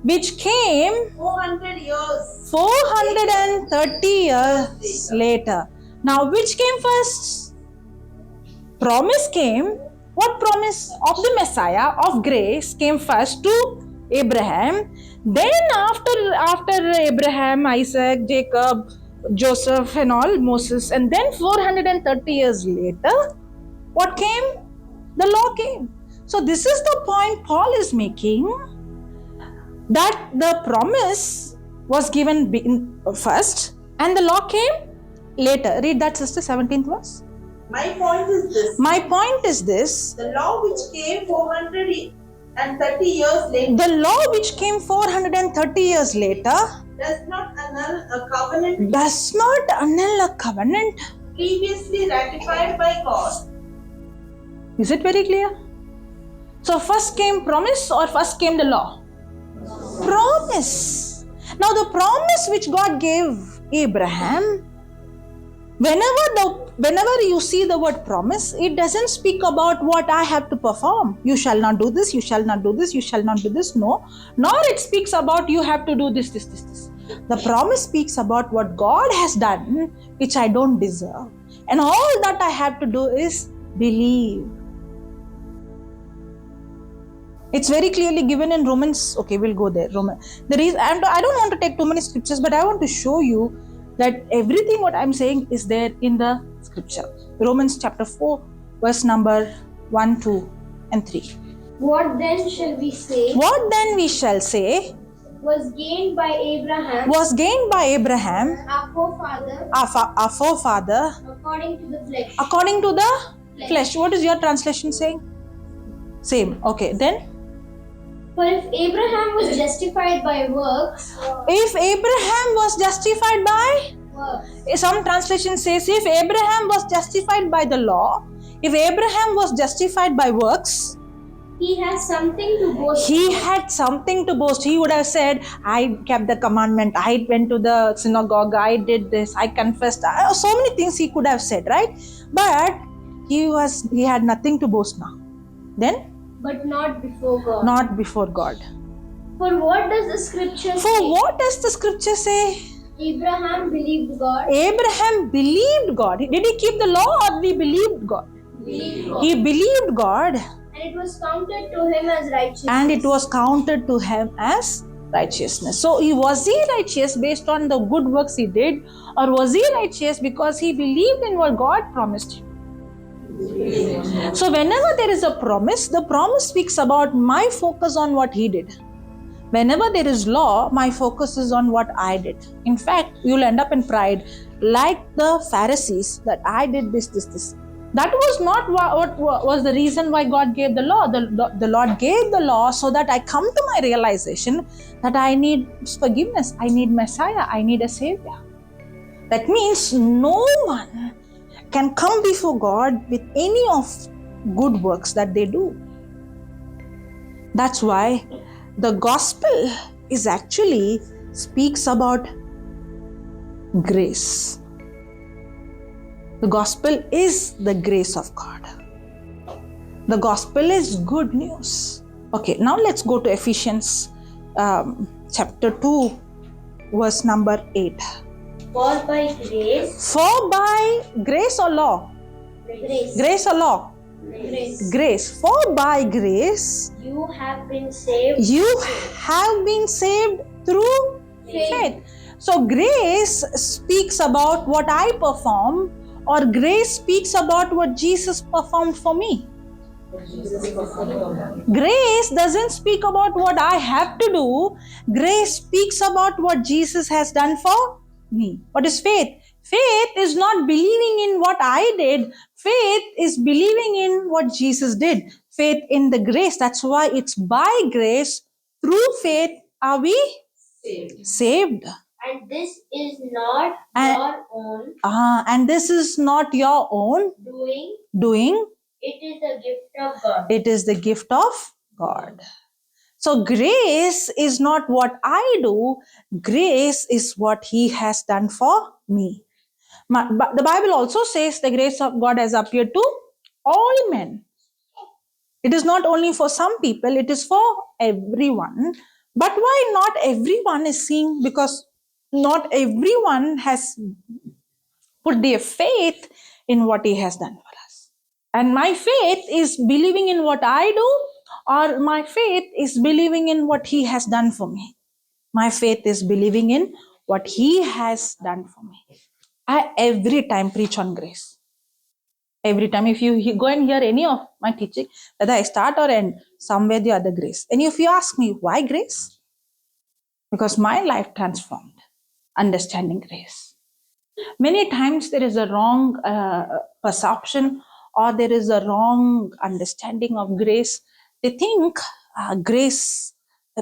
which came 400 years. 430 years later. Now, which came first? Promise came. What promise? Of the Messiah, of grace, came first to Abraham. Then after Abraham, Isaac, Jacob, Joseph and all, Moses, and then 430 years later, what came? The law came. So this is the point Paul is making, that the promise was given first and the law came later. Read that, sister, 17th verse. My point is this. My point is this. The law which came 430 years later. The law which came 430 years later does not annul a covenant previously ratified by God. Is it very clear? So first came promise or first came the law? Promise. Now the promise which God gave Abraham, whenever you see the word promise, it doesn't speak about what I have to perform. You shall not do this, you shall not do this, you shall not do this. No. Nor it speaks about you have to do this. The promise speaks about what God has done, which I don't deserve. And all that I have to do is believe. It's very clearly given in Romans. Okay, we'll go there. The reason I don't want to take too many scriptures, but I want to show you that everything what I'm saying is there in the scripture. Romans chapter 4, verse number 1, 2, and 3. What then shall we say? What then we shall say Was gained by Abraham. Was gained by Abraham, Our forefather. Our forefather, According to the flesh. according to the flesh. What is your translation saying? Same. Okay, then. For if Abraham was justified by works. If Abraham was justified by? Works. Some translation says if Abraham was justified by the law, if Abraham was justified by works, he has something to boast. He had something to boast. He would have said, I kept the commandment, I went to the synagogue, I did this, I confessed. So many things he could have said, right? But he had nothing to boast now. Then? But not before God. Not before God. For what does the scripture say? For what does the scripture say? Abraham believed God. Abraham believed God. Did he keep the law or did he believe God? Believed God. He believed God. And it was counted to him as righteousness. And it was counted to him as righteousness. So was he righteous based on the good works he did, or was he righteous because he believed in what God promised him? So whenever there is a promise, the promise speaks about my focus on what he did. Whenever there is law, my focus is on what I did. In fact, you'll end up in pride, like the Pharisees, that I did this. That was not what was the reason why God gave the law. The Lord gave the law so that I come to my realization that I need forgiveness, I need Messiah, I need a Savior. That means no one can come before God with any of good works that they do. That's why the gospel is actually speaks about grace. The gospel is the grace of God. The gospel is good news. Okay, now let's go to Ephesians chapter 2, verse number 8. For by grace. For by grace or law? Grace. Grace or law? Grace. Grace. For by grace You have been saved. you have been saved through faith. So grace speaks about what I perform, or grace speaks about what Jesus performed for me. Grace doesn't speak about what I have to do. Grace speaks about what Jesus has done for me. What is faith? Faith is not believing in what I did. Faith is believing in what Jesus did. Faith in the grace. That's why it's by grace, through faith, are we saved. And this is not your own And this is not your own doing. It is the gift of God. It is the gift of God. So grace is not what I do. Grace is what He has done for me. But the Bible also says the grace of God has appeared to all men. It is not only for some people, it is for everyone. But why not everyone is seeing? Because not everyone has put their faith in what He has done for us. And my faith is believing in what I do, or my faith is believing in what He has done for me. My faith is believing in what He has done for me. I every time preach on grace. Every time, if you go and hear any of my teaching, whether I start or end, somewhere the other grace. And if you ask me, why grace? Because my life transformed, understanding grace. Many times there is a wrong perception, or there is a wrong understanding of grace. They think grace,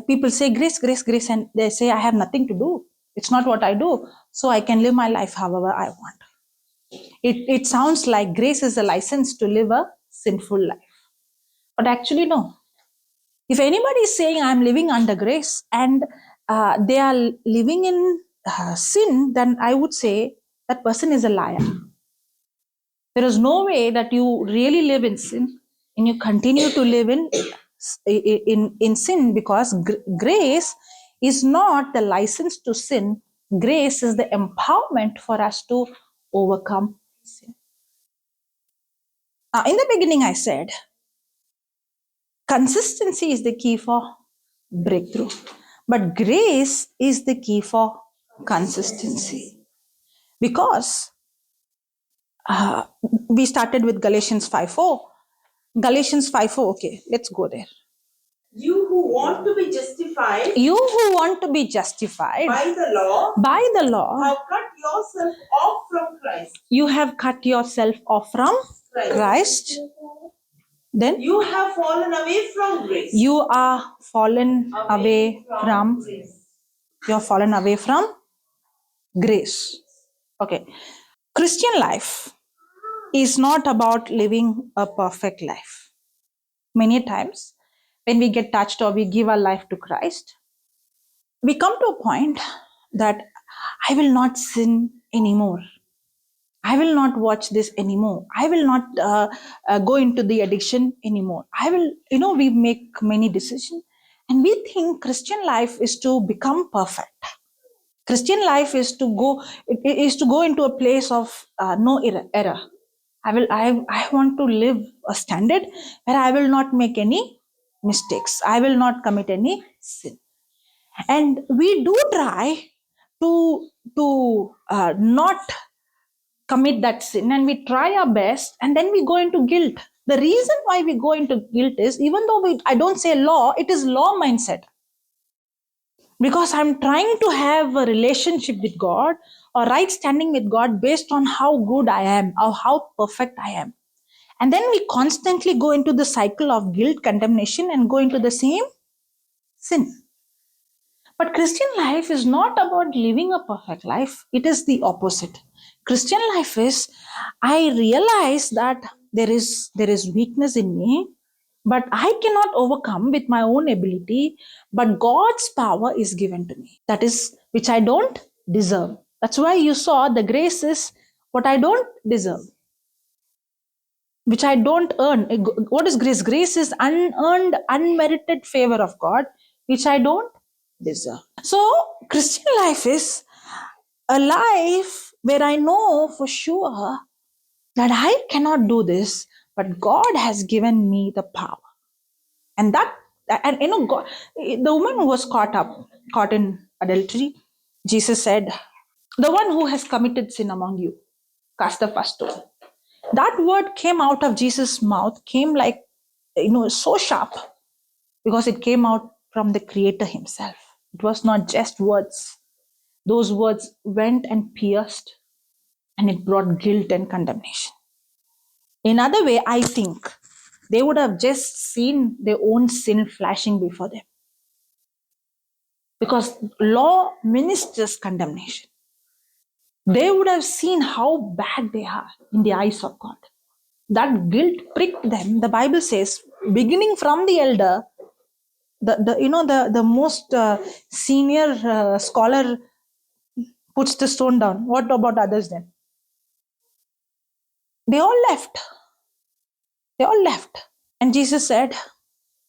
people say grace, and they say I have nothing to do. It's not what I do, so I can live my life however I want. It sounds like grace is a license to live a sinful life. But actually, no. If anybody is saying I'm living under grace and they are living in sin, then I would say that person is a liar. There is no way that you really live in sin and you continue to live in sin, because grace is not the license to sin. Grace is the empowerment for us to overcome sin. In the beginning, I said consistency is the key for breakthrough, but grace is the key for consistency. Because we started with Galatians 5:4. Galatians 5:4. Okay, let's go there. You who want to be justified You who want to be justified by the law have cut yourself off from Christ. You have cut yourself off from Christ. Then You have fallen away from grace. you are fallen away from grace. you are fallen away from grace. Okay. Christian life is not about living a perfect life. Many times when we get touched or we give our life to Christ, we come to a point that I will not sin anymore. I will not watch this anymore. I will not go into the addiction anymore. We make many decisions and we think Christian life is to become perfect. Christian life is to go into a place of no error. I want to live a standard where I will not make any mistakes. I will not commit any sin. And we do try to not commit that sin, and we try our best, and then we go into guilt. The reason why we go into guilt is, even though I don't say law, it is law mindset. Because I'm trying to have a relationship with God or right standing with God based on how good I am or how perfect I am. And then we constantly go into the cycle of guilt, condemnation, and go into the same sin. But Christian life is not about living a perfect life. It is the opposite. Christian life is, I realize that there is weakness in me, but I cannot overcome with my own ability, but God's power is given to me. That is, which I don't deserve. That's why you saw the grace is what I don't deserve, which I don't earn. What is grace? Grace is unearned, unmerited favor of God, which I don't deserve. So Christian life is a life where I know for sure that I cannot do this, but God has given me the power. And God, the woman who was caught in adultery, Jesus said, the one who has committed sin among you, cast the first stone. That word came out of Jesus' mouth, came like, so sharp, because it came out from the Creator himself. It was not just words. Those words went and pierced, and it brought guilt and condemnation. In other way, I think they would have just seen their own sin flashing before them. Because law ministers condemnation. They would have seen how bad they are in the eyes of God. That guilt pricked them. The Bible says, beginning from the elder, the most senior scholar puts the stone down. What about others then? They all left. They all left. And Jesus said,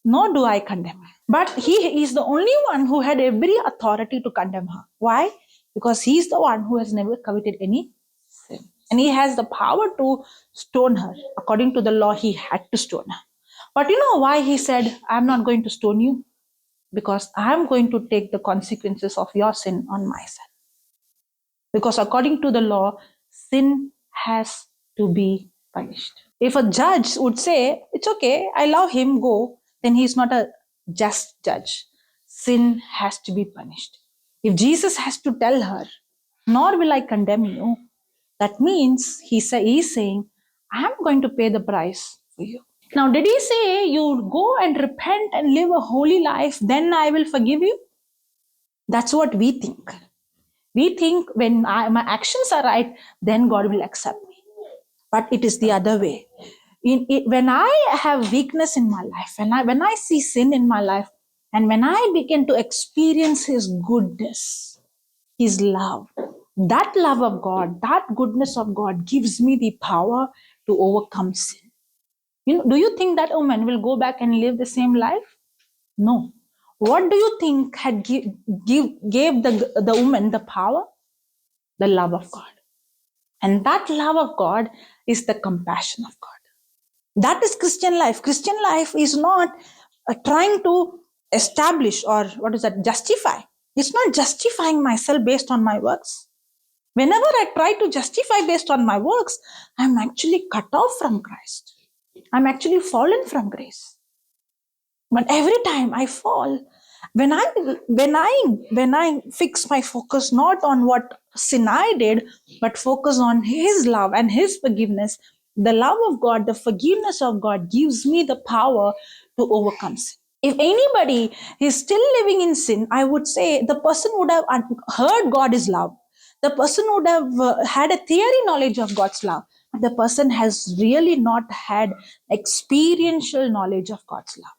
nor do I condemn her. But he is the only one who had every authority to condemn her. Why? Because he's the one who has never committed any sin. And he has the power to stone her. According to the law, he had to stone her. But you know why he said, I'm not going to stone you? Because I'm going to take the consequences of your sin on myself. Because according to the law, sin has to be punished. If a judge would say, it's okay, I allow him go, then he's not a just judge. Sin has to be punished. If Jesus has to tell her, nor will I condemn you, that means he's saying, I'm going to pay the price for you. Now, did he say, you go and repent and live a holy life, then I will forgive you? That's what we think. We think when my actions are right, then God will accept me. But it is the other way. When I have weakness in my life, when I see sin in my life, and when I begin to experience His goodness, His love, that love of God, that goodness of God gives me the power to overcome sin. Do you think that woman will go back and live the same life? No. What do you think had gave the woman the power? The love of God. And that love of God is the compassion of God. That is Christian life. Christian life is not trying to establish or justify. It's not justifying myself based on my works. Whenever I try to justify based on my works, I'm actually cut off from Christ. I'm actually fallen from grace. But every time I fall, when I fix my focus not on what sin I did, but focus on His love and His forgiveness, the love of God, the forgiveness of God gives me the power to overcome sin. If anybody is still living in sin, I would say the person would have heard God is love. The person would have had a theory knowledge of God's love. The person has really not had experiential knowledge of God's love.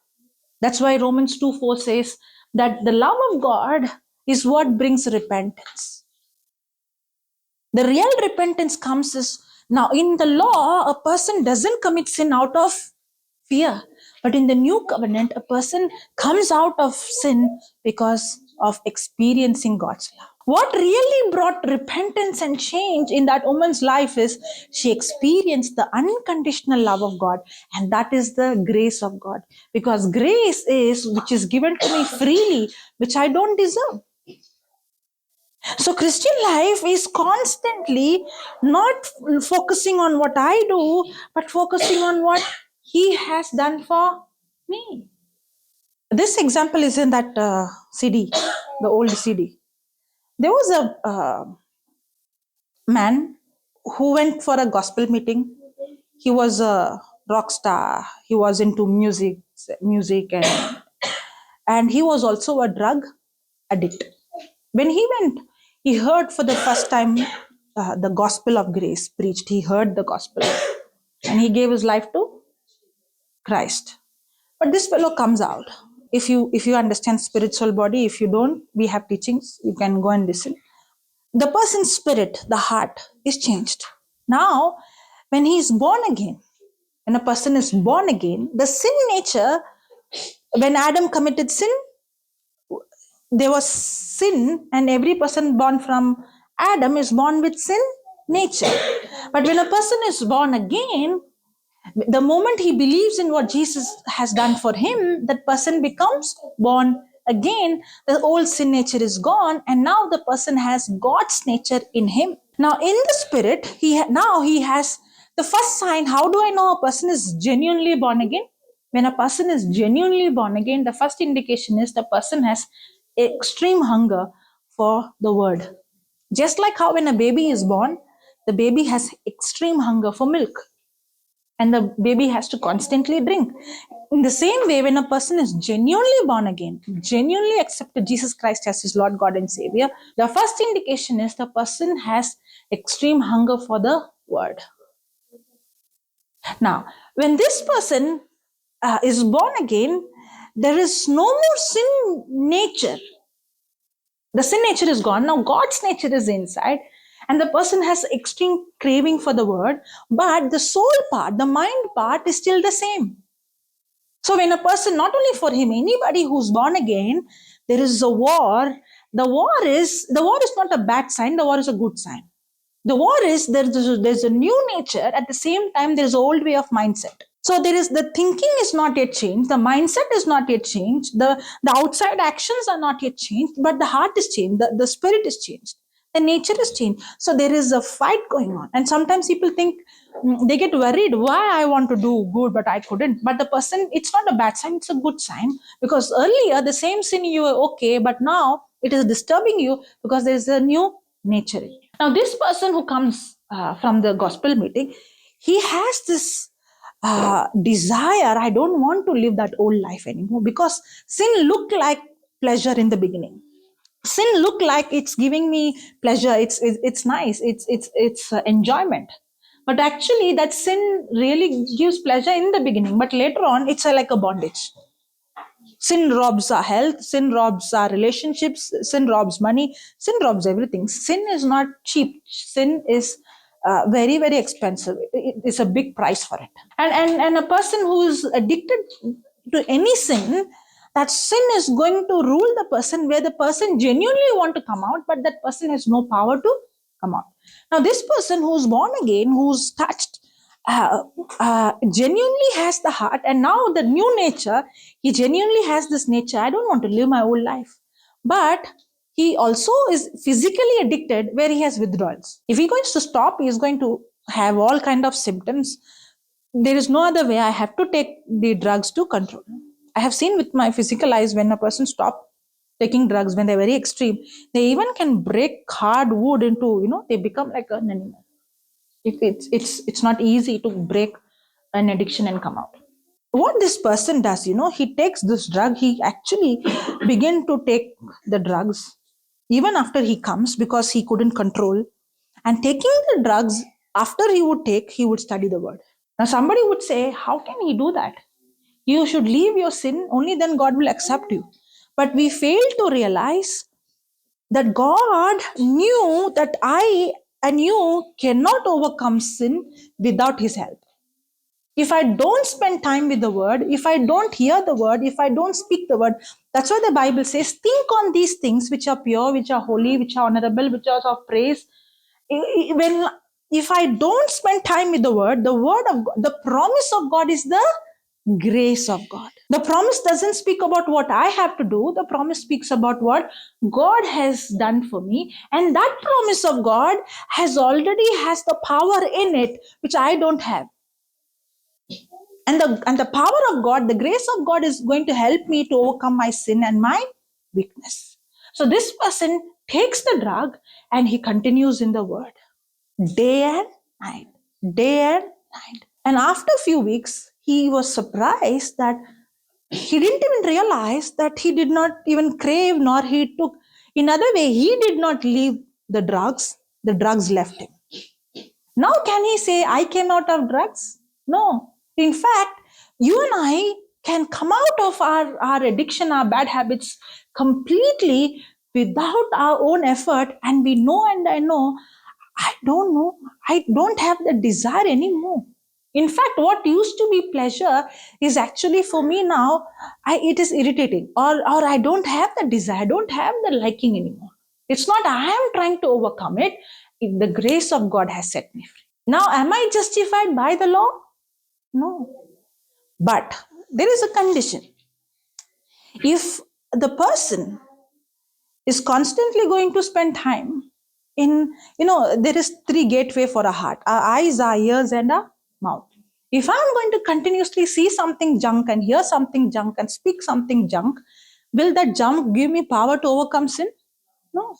That's why Romans 2:4 says that the love of God is what brings repentance. The real repentance comes is, now in the law, a person doesn't commit sin out of fear. But in the new covenant, a person comes out of sin because of experiencing God's love. What really brought repentance and change in that woman's life is she experienced the unconditional love of God, and that is the grace of God. Because grace is which is given to me freely, which I don't deserve. So Christian life is constantly not focusing on what I do, but focusing on what He has done for me. This example is in that CD, the old CD. There was a man who went for a gospel meeting. He was a rock star. He was into music, and he was also a drug addict. When he went, he heard for the first time the gospel of grace preached. He heard the gospel, and he gave his life to Christ. But this fellow comes out. If you understand spiritual body, if you don't, we have teachings. You can go and listen. The person's spirit, the heart, is changed. Now, when he is born again, when a person is born again, the sin nature, when Adam committed sin, there was sin, and every person born from Adam is born with sin nature. But when a person is born again, the moment he believes in what Jesus has done for him, that person becomes born again. The old sin nature is gone, and now the person has God's nature in him. Now, in the spirit, he has the first sign. How do I know a person is genuinely born again? When a person is genuinely born again, the first indication is the person has extreme hunger for the word. Just like how when a baby is born, the baby has extreme hunger for milk, and the baby has to constantly drink. In the same way, when a person is genuinely born again, genuinely accepted Jesus Christ as his Lord, God, and Savior, the first indication is the person has extreme hunger for the word. Now, when this person is born again, there is no more sin nature. The sin nature is gone. Now God's nature is inside, and the person has extreme craving for the word, but the soul part, the mind part is still the same. So when a person, not only for him, anybody who's born again, there is a war. The war is not a bad sign. The war is a good sign. The war is there's a new nature. At the same time, there's an old way of mindset. So there is, the thinking is not yet changed, the mindset is not yet changed, the outside actions are not yet changed, but the heart is changed, the spirit is changed, the nature is changed. So there is a fight going on, and sometimes people think, they get worried, why I want to do good but I couldn't. But the person, it's not a bad sign, it's a good sign, because earlier the same sin you were okay, but now it is disturbing you because there is a new nature. Now this person who comes from the gospel meeting, he has this desire. I don't want to live that old life anymore, because sin looked like pleasure in the beginning. Sin looked like it's giving me pleasure. It's nice. It's enjoyment. But actually, that sin really gives pleasure in the beginning, but later on, it's like a bondage. Sin robs our health, sin robs our relationships, sin robs money, sin robs everything. Sin is not cheap. Sin is very, very expensive. It's a big price for it. And a person who is addicted to any sin, that sin is going to rule the person, where the person genuinely want to come out, but that person has no power to come out. Now, this person who's born again, who's touched, genuinely has the heart, and now the new nature, he genuinely has this nature. I don't want to live my old life, but he also is physically addicted, where he has withdrawals. If he goes to stop, he is going to have all kind of symptoms. There is no other way. I have to take the drugs to control. I have seen with my physical eyes, when a person stop taking drugs, when they're very extreme, they even can break hard wood into, they become like an animal. It's not easy to break an addiction and come out. What this person does, he takes this drug, he actually begin to take the drugs even after he comes, because he couldn't control. And taking the drugs, after he would study the word. Now somebody would say, how can he do that? You should leave your sin, only then God will accept you. But we fail to realize that God knew that I and you cannot overcome sin without his help. If I don't spend time with the word, if I don't hear the word, if I don't speak the word, that's why the Bible says, think on these things which are pure, which are holy, which are honorable, which are of praise. If I don't spend time with the word of God, the promise of God is the grace of God. The promise doesn't speak about what I have to do. The promise speaks about what God has done for me. And that promise of God already has the power in it, which I don't have. And the power of God, the grace of God, is going to help me to overcome my sin and my weakness. So this person takes the drug and he continues in the word day and night, day and night. And after a few weeks, he was surprised that he didn't even realize that he did not even crave, nor he took. In other way, he did not leave the drugs left him. Now can he say, I came out of drugs? No. In fact, you and I can come out of our addiction, our bad habits completely without our own effort, and we know, and I know, I don't have the desire anymore. In fact, what used to be pleasure is actually for me now, it is irritating, or I don't have the desire, I don't have the liking anymore. It's not I am trying to overcome it. The grace of God has set me free. Now, am I justified by the law? No. But there is a condition. If the person is constantly going to spend time in, there is 3 gateway for a heart: our eyes, our ears, and our mouth. If I'm going to continuously see something junk and hear something junk and speak something junk, will that junk give me power to overcome sin? No.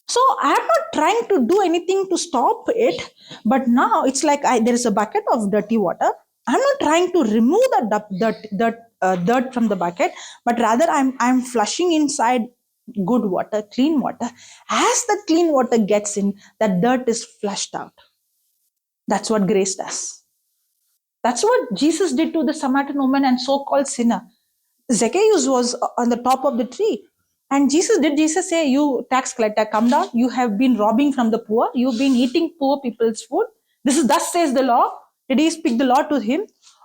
So I'm not trying to do anything to stop it, but now it's like there is a bucket of dirty water. I'm not trying to remove the dirt from the bucket, but rather I'm flushing inside good water, clean water. As the clean water gets in, that dirt is flushed out. That's what grace does. That's what Jesus did to the Samaritan woman and so-called sinner. Zacchaeus was on the top of the tree. And did Jesus say, you tax collector, come down? You have been robbing from the poor. You've been eating poor people's food. This is thus says the law. Did he speak the law to him?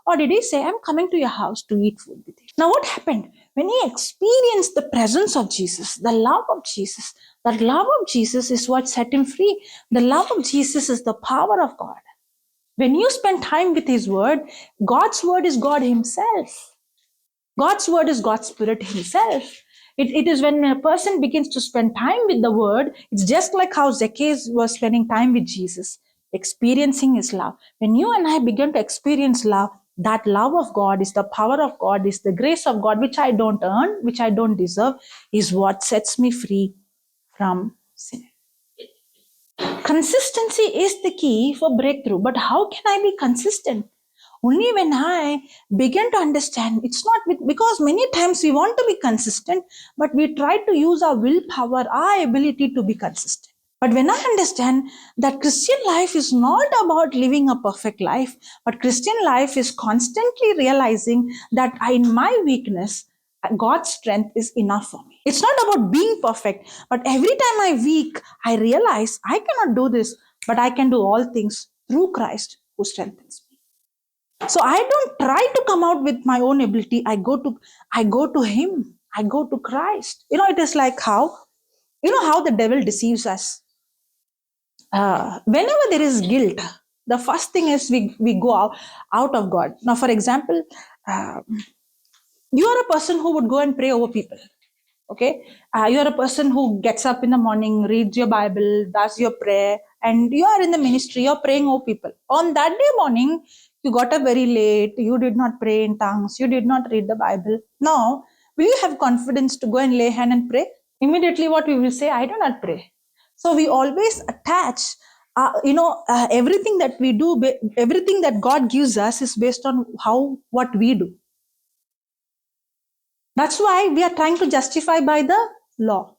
Or did he say, I'm coming to your house to eat food with you? Now what happened? When he experienced the presence of Jesus, the love of Jesus, that love of Jesus is what set him free. The love of Jesus is the power of God. When you spend time with his word, God's word is God himself. God's word is God's spirit himself. It is when a person begins to spend time with the word, it's just like how Zacchaeus was spending time with Jesus, experiencing his love. When you and I begin to experience love, that love of God is the power of God, is the grace of God, which I don't earn, which I don't deserve, is what sets me free from sin. Consistency is the key for breakthrough. But how can I be consistent? Only when I begin to understand, it's not because many times we want to be consistent, but we try to use our willpower, our ability to be consistent. But when I understand that Christian life is not about living a perfect life, but Christian life is constantly realizing that in my weakness, God's strength is enough for me. It's not about being perfect, but every time I'm weak, I realize I cannot do this, but I can do all things through Christ who strengthens me. So I don't try to come out with my own ability. I go to Him. I go to Christ. It is like how the devil deceives us. Whenever there is guilt, the first thing is we go out of God. Now, for example, uh, you are a person who would go and pray over people. Okay, you are a person who gets up in the morning, reads your Bible, does your prayer, and you are in the ministry. You're praying over people. On that day morning, you got up very late. You did not pray in tongues. You did not read the Bible. Now, will you have confidence to go and lay hand and pray? Immediately, what we will say, I do not pray. So we always attach, everything that we do, everything that God gives us is based on what we do. That's why we are trying to justify by the law.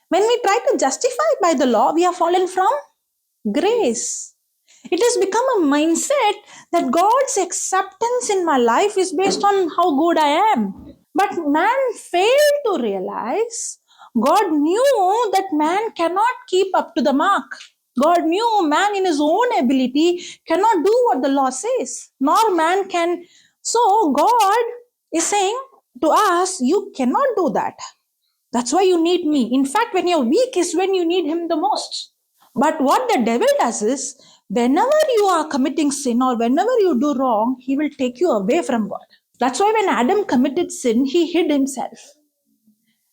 When we try to justify by the law, we have fallen from grace. It has become a mindset that God's acceptance in my life is based on how good I am. But man failed to realize God knew that man cannot keep up to the mark. God knew man in his own ability cannot do what the law says, nor man can. So God is saying to us, you cannot do that. That's why you need me. In fact, when you're weak is when you need him the most. But what the devil does is, whenever you are committing sin or whenever you do wrong, he will take you away from God. That's why when Adam committed sin, he hid himself.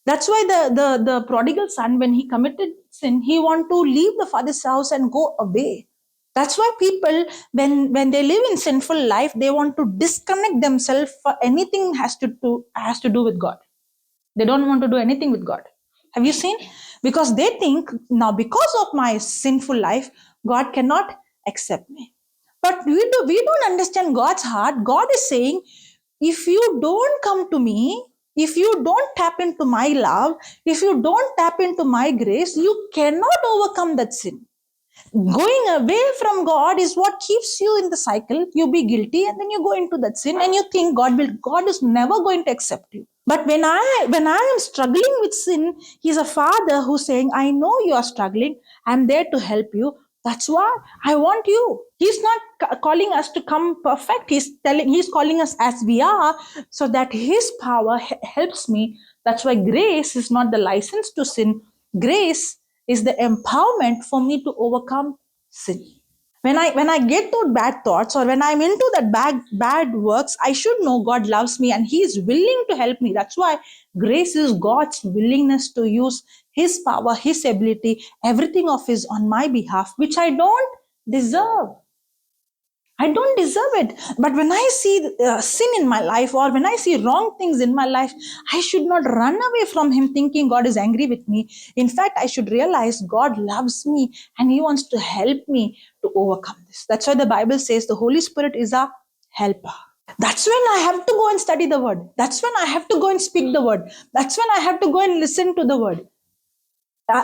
That's why the prodigal son, when he committed sin, he wanted to leave the father's house and go away. That's why people, when they live in sinful life, they want to disconnect themselves for anything has to do with God. They don't want to do anything with God. Have you seen? Because they think, now because of my sinful life, God cannot accept me. But we don't understand God's heart. God is saying, if you don't come to me, if you don't tap into my love, if you don't tap into my grace, you cannot overcome that sin. Going away from God is what keeps you in the cycle. You be guilty and then you go into that sin and you think God is never going to accept you. But when I am struggling with sin, He's a father who's saying, I know you are struggling. I'm there to help you. That's why I want you. He's not calling us to come perfect. He's calling us as we are so that His power helps me. That's why grace is not the license to sin. Grace is the empowerment for me to overcome sin. When I get those bad thoughts or when I'm into that bad works, I should know God loves me and He is willing to help me. That's why grace is God's willingness to use His power, His ability, everything of His on my behalf, which I don't deserve. I don't deserve it. But when I see sin in my life or when I see wrong things in my life, I should not run away from Him thinking God is angry with me. In fact, I should realize God loves me and He wants to help me to overcome this. That's why the Bible says the Holy Spirit is a helper. That's when I have to go and study the word. That's when I have to go and speak the word. That's when I have to go and listen to the word.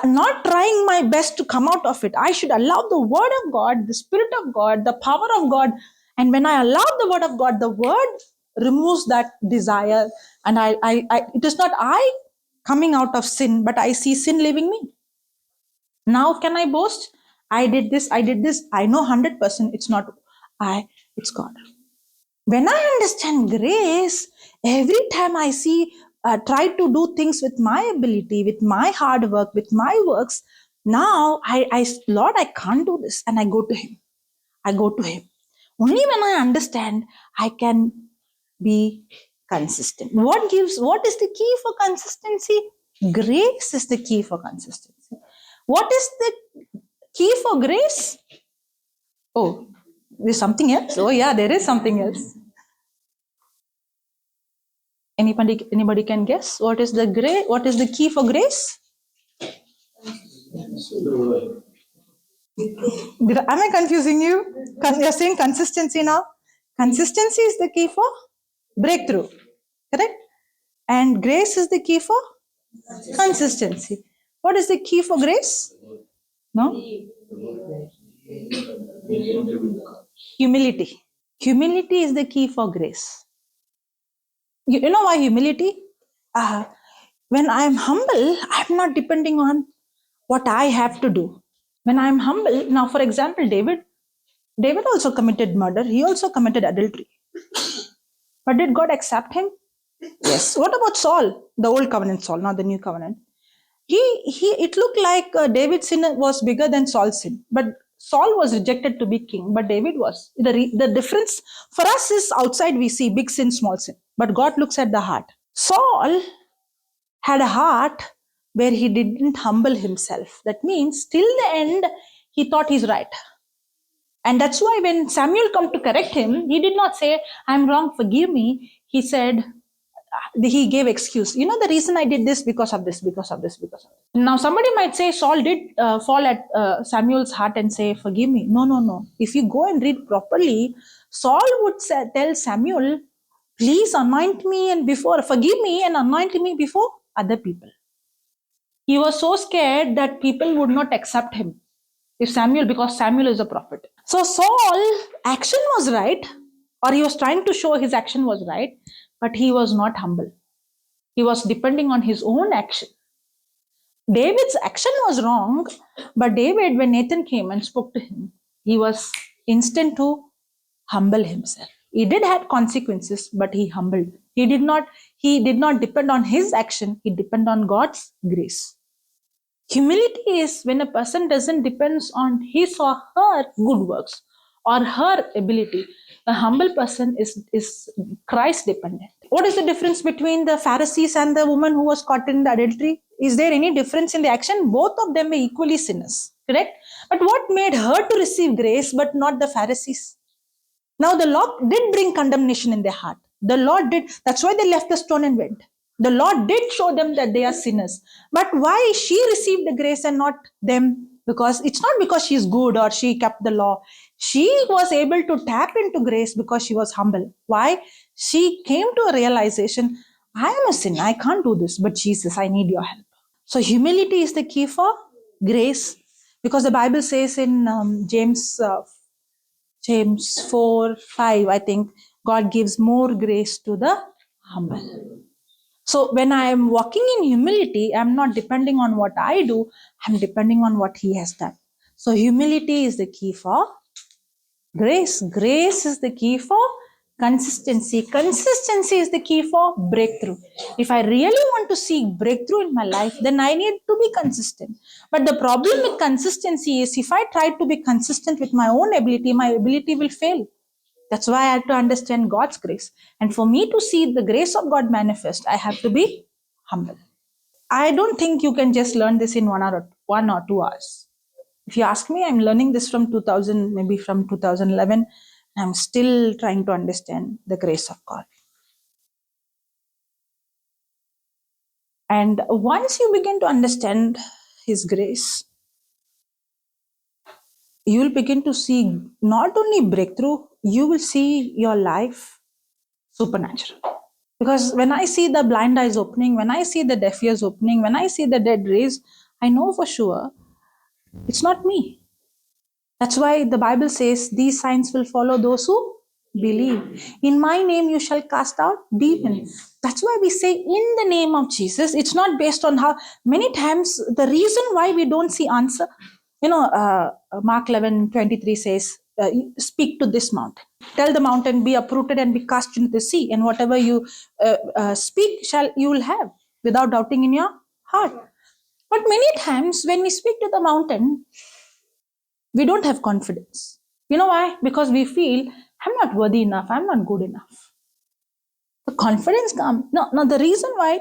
Not trying my best to come out of it. I should allow the word of God, the spirit of God, the power of God. And when I allow the word of God, the word removes that desire. And it is not I coming out of sin, but I see sin leaving me. Now can I boast? I did this. I know 100% it's not it's God. When I understand grace, every time I try to do things with my ability, with my hard work, with my works, now Lord, I can't do this. And I go to Him. I go to Him. Only when I understand, I can be consistent. What is the key for consistency? Grace is the key for consistency. What is the key for grace? Oh, there's something else. Oh yeah, there is something else. Anybody can guess what is the key for grace? Am I confusing you? You're saying consistency now. Consistency is the key for breakthrough, correct? And grace is the key for consistency. What is the key for grace? No? Humility. Humility is the key for grace. You know why humility? When I am humble, I'm not depending on what I have to do. When I'm humble, now for example, David also committed murder. He also committed adultery. But did God accept him? Yes. What about Saul? The old covenant Saul, not the new covenant. It looked like David's sin was bigger than Saul's sin. But Saul was rejected to be king, but David was. The difference for us is outside we see big sin, small sin. But God looks at the heart. Saul had a heart where he didn't humble himself. That means till the end, he thought he's right. And that's why when Samuel come to correct him, he did not say, I'm wrong, forgive me. He said, he gave excuse. You know, the reason I did this because of this, because of this, because of this. Now, somebody might say Saul did fall at Samuel's heart and say, forgive me. No, no, no. If you go and read properly, Saul would tell Samuel, please anoint me and forgive me and anoint me before other people. He was so scared that people would not accept him because Samuel is a prophet. So Saul action was right, or he was trying to show his action was right, but he was not humble. He was depending on his own action. David's action was wrong, but David, when Nathan came and spoke to him, he was instant to humble himself. He did have consequences, but he humbled. He did not depend on his action, he depended on God's grace. Humility is when a person doesn't depend on his or her good works or her ability. A humble person is Christ dependent. What is the difference between the Pharisees and the woman who was caught in the adultery? Is there any difference in the action? Both of them were equally sinners, correct? But what made her to receive grace but not the Pharisees? Now the law did bring condemnation in their heart. The Lord did. That's why they left the stone and went. The Lord did show them that they are sinners. But why she received the grace and not them? Because it's not because she's good or she kept the law. She was able to tap into grace because she was humble. Why? She came to a realization, I am a sinner. I can't do this. But Jesus, I need your help. So humility is the key for grace. Because the Bible says in James 4:5, I think, God gives more grace to the humble. So when I am walking in humility, I'm not depending on what I do, I'm depending on what He has done. So humility is the key for grace. Grace is the key for consistency. Consistency is the key for breakthrough. If I really want to seek breakthrough in my life, then I need to be consistent. But the problem with consistency is if I try to be consistent with my own ability, my ability will fail. That's why I have to understand God's grace. And for me to see the grace of God manifest, I have to be humble. I don't think you can just learn this in 1 or 2 hours. If you ask me, I'm learning this from 2000, maybe from 2011. I'm still trying to understand the grace of God. And once you begin to understand His grace, you will begin to see not only breakthrough, you will see your life supernatural. Because when I see the blind eyes opening, when I see the deaf ears opening, when I see the dead raised, I know for sure it's not me. That's why the Bible says these signs will follow those who believe. In my name you shall cast out demons. That's why we say in the name of Jesus. It's not based on how many times the reason why we don't see answer. Mark 11:23 says, speak to this mountain. Tell the mountain, be uprooted and be cast into the sea. And whatever you speak, you will have without doubting in your heart. But many times when we speak to the mountain, we don't have confidence. You know why? Because we feel, I'm not worthy enough, I'm not good enough. The confidence comes. No, the reason why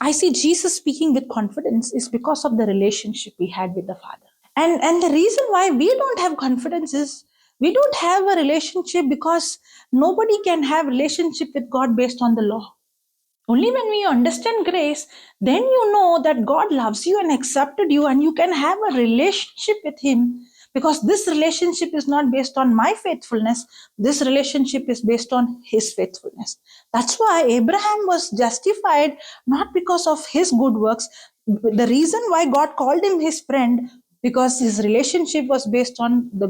I see Jesus speaking with confidence is because of the relationship he had with the Father. And the reason why we don't have confidence is we don't have a relationship because nobody can have relationship with God based on the law. Only when we understand grace, then you know that God loves you and accepted you and you can have a relationship with Him. Because this relationship is not based on my faithfulness. This relationship is based on His faithfulness. That's why Abraham was justified not because of his good works. The reason why God called him His friend, because his relationship was based on the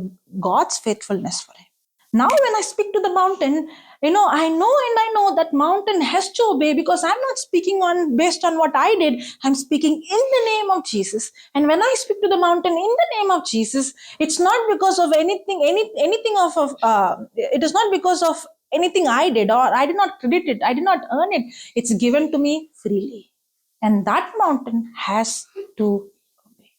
God's faithfulness for him. Now when I speak to the mountain, I know that mountain has to obey, because I'm not speaking on based on what I did. I'm speaking in the name of Jesus. And when I speak to the mountain in the name of Jesus, it's not because of anything it is not because of anything I did, or I did not credit it, I did not earn it. It's given to me freely. And that mountain has to obey.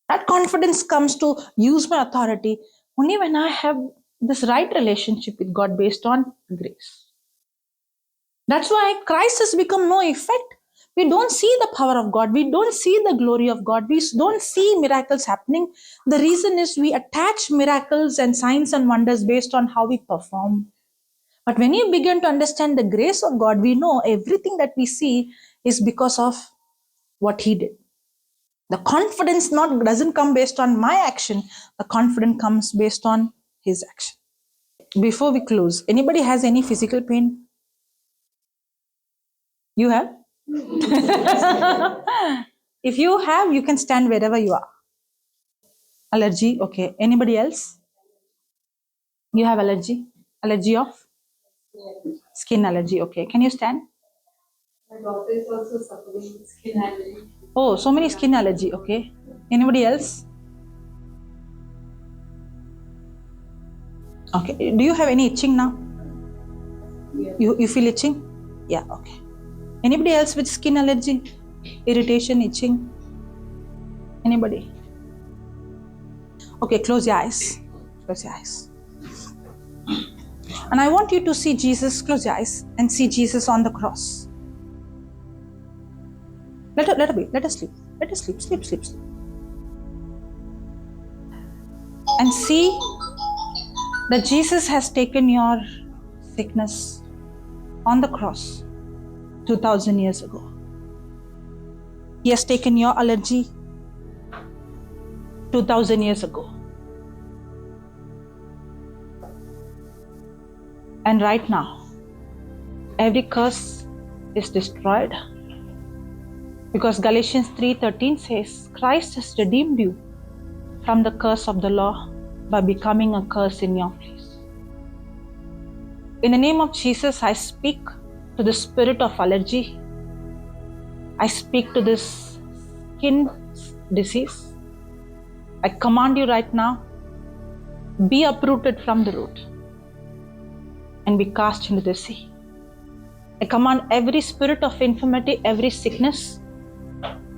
That confidence comes to use my authority only when I have this right relationship with God based on grace. That's why Christ has become no effect. We don't see the power of God. We don't see the glory of God. We don't see miracles happening. The reason is we attach miracles and signs and wonders based on how we perform. But when you begin to understand the grace of God, we know everything that we see is because of what He did. The confidence doesn't come based on my action. The confidence comes based on His action. Before we close, anybody has any physical pain? You have? If you have, you can stand wherever you are. Allergy, okay. Anybody else? You have allergy? Allergy of? Skin allergy, okay. Can you stand? My daughter is also suffering with skin allergy. Oh, so many skin allergy, okay. Anybody else? Okay. Do you have any itching now? Yes. You feel itching? Yeah, okay. Anybody else with skin allergy? Irritation, itching? Anybody? Okay, close your eyes. Close your eyes. And I want you to see Jesus, close your eyes, and see Jesus on the cross. Let her be. Let her sleep. Let her sleep. Sleep. And see that Jesus has taken your sickness on the cross 2000 years ago. He has taken your allergy 2000 years ago. And right now, every curse is destroyed. Because Galatians 3:13 says, Christ has redeemed you from the curse of the law by becoming a curse in your place. In the name of Jesus, I speak to the spirit of allergy. I speak to this skin disease. I command you right now, be uprooted from the root and be cast into the sea. I command every spirit of infirmity, every sickness,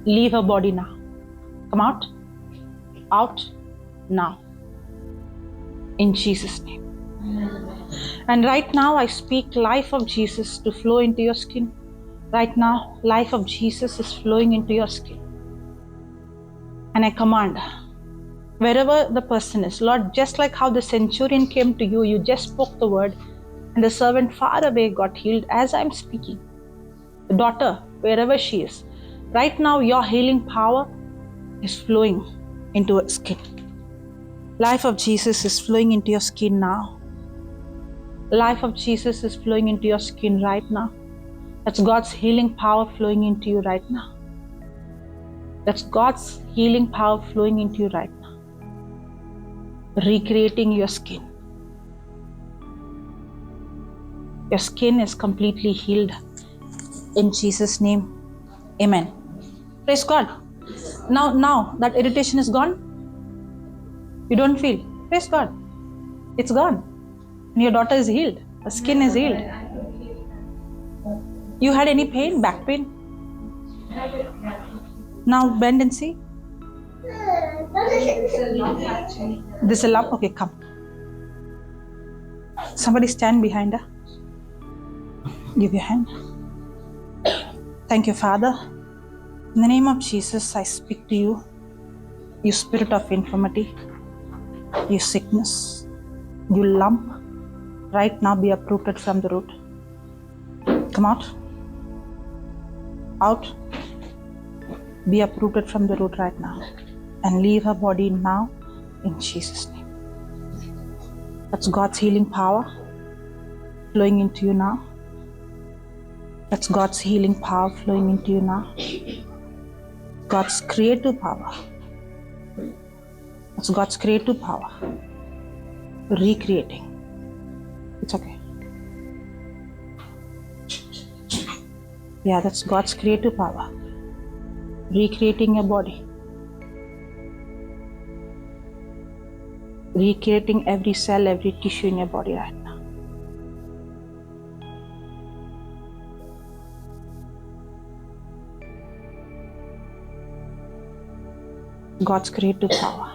leave her body now. Come out. Out now. In Jesus' name. And right now I speak life of Jesus to flow into your skin. Right now, life of Jesus is flowing into your skin. And I command, wherever the person is, Lord, just like how the centurion came to you, you just spoke the word, and the servant far away got healed as I'm speaking. The daughter, wherever she is, right now your healing power is flowing into her skin. Life of Jesus is flowing into your skin now. Life of Jesus is flowing into your skin right now. That's God's healing power flowing into you right now. That's God's healing power flowing into you right now. Recreating your skin. Your skin is completely healed. In Jesus' name, amen. Praise God. Now that irritation is gone. You don't feel. Praise God. It's gone. And your daughter is healed. The skin is healed. You had any pain? Back pain? Now bend and see. This is a lump. Okay, come. Somebody stand behind her. Give your hand. Thank you, Father. In the name of Jesus, I speak to you, you spirit of infirmity, you sickness, you lump, right now be uprooted from the root. Come out. Out. Be uprooted from the root right now and leave her body now in Jesus' name. That's God's healing power flowing into you now. That's God's healing power flowing into you now. God's creative power That's God's creative power. Recreating. It's okay. Yeah, that's God's creative power. Recreating your body. Recreating every cell, every tissue in your body right now. God's creative power.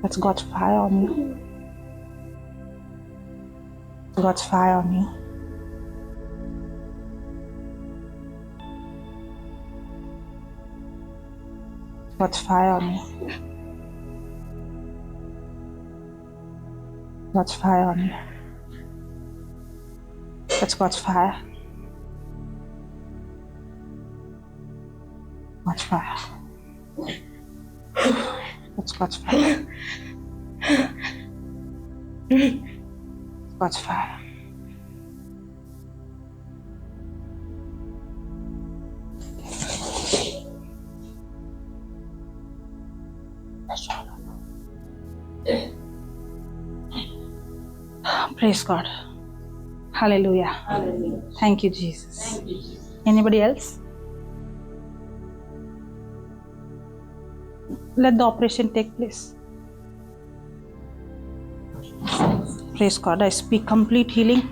That's God's fire on you. God's fire on you. God's fire on you. God's fire on you. That's God's fire. God's fire. That's God's fire. God's fire. Praise God. Hallelujah. Hallelujah. Thank you, Jesus. Thank you, Jesus. Anybody else? Let the operation take place. Praise God. I speak complete healing,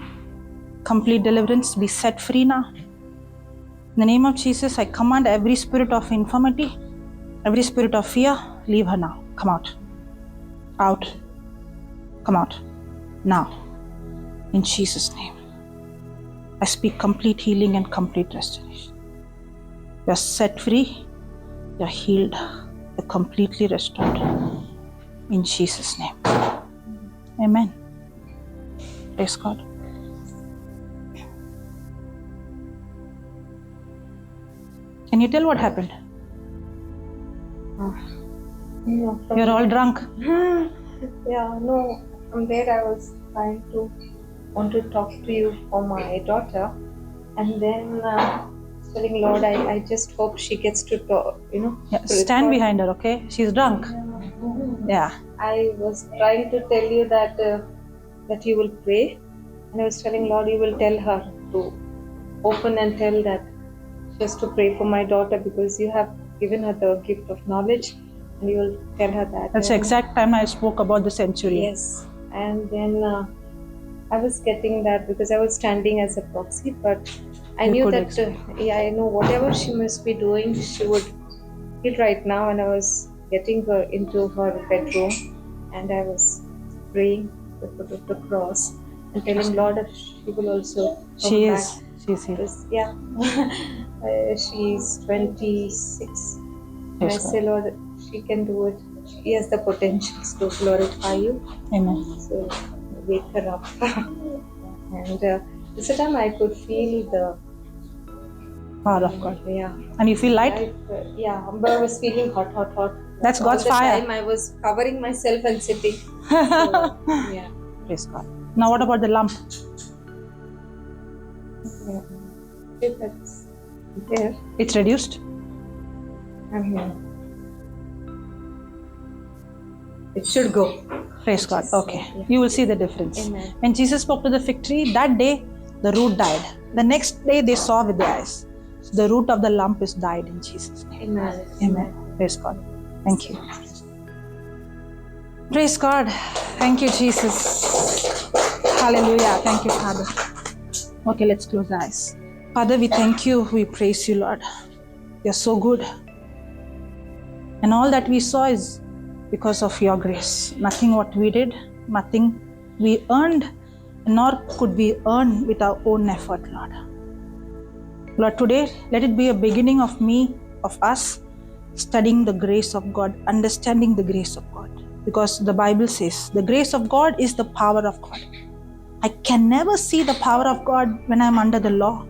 complete deliverance. Be set free now. In the name of Jesus, I command every spirit of infirmity, every spirit of fear, leave her now. Come out. Out. Come out. Now. In Jesus' name. I speak complete healing and complete restoration. You are set free. You are healed. You are completely restored. In Jesus' name. Amen. Praise God. Can you tell what happened? No, You're all drunk. yeah, no. From there, I was want to talk to you for my daughter, and then telling Lord, I just hope she gets to talk. Yeah, to stand record. behind her, okay? She's drunk. Yeah. I was trying to tell you that that you will pray, and I was telling Lord, you will tell her to open and tell that she has to pray for my daughter because you have given her the gift of knowledge, and you will tell her that. That's the exact time I spoke about the centurion. Yes, and then I was getting that because I was standing as a proxy, but I You knew could that explain. I know whatever she must be doing, she would feel right now. And I was getting her into her bedroom, and I was praying the foot of the cross and telling Lord that she will also come She back. is. She's here. Because, yeah, she's 26. And I Praise say, God. Lord, she can do it. She has the potentials to glorify you. Amen. So wake her up. And this time I could feel the Power of God. yeah. And you feel light? But I was feeling hot. That's All God's the fire. time I was covering myself and sitting. So, yeah. Praise God. Now what about the lump? Yeah. If that's there, It's reduced? I'm here. It should go. Praise God. Okay. Yeah. You will see the difference. Amen. When Jesus spoke to the fig tree, that day the root died. The next day they saw with their eyes. So the root of the lump is died in Jesus' name. Amen. Amen. Praise God. Thank you. Praise God. Thank you, Jesus. Hallelujah. Thank you, Father. Okay, let's close our eyes. Father, we thank you. We praise you, Lord. You're so good. And all that we saw is because of your grace. Nothing what we did, nothing we earned, nor could we earn with our own effort, Lord. Lord, today, let it be a beginning of us, studying the grace of God, understanding the grace of God. Because the Bible says, the grace of God is the power of God. I can never see the power of God when I'm under the law.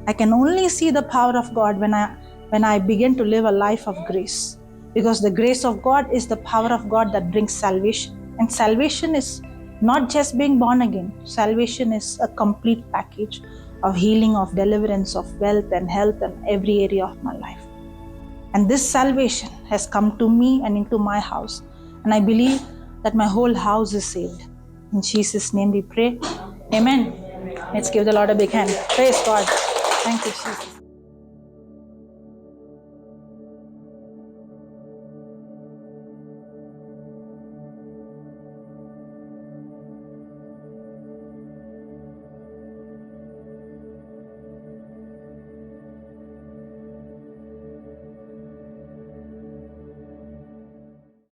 I can only see the power of God when I begin to live a life of grace. Because the grace of God is the power of God that brings salvation. And salvation is not just being born again. Salvation is a complete package of healing, of deliverance, of wealth and health in every area of my life. And this salvation has come to me and into my house. And I believe that my whole house is saved. In Jesus' name we pray. Amen. Let's give the Lord a big hand. Praise God. Thank you, Jesus.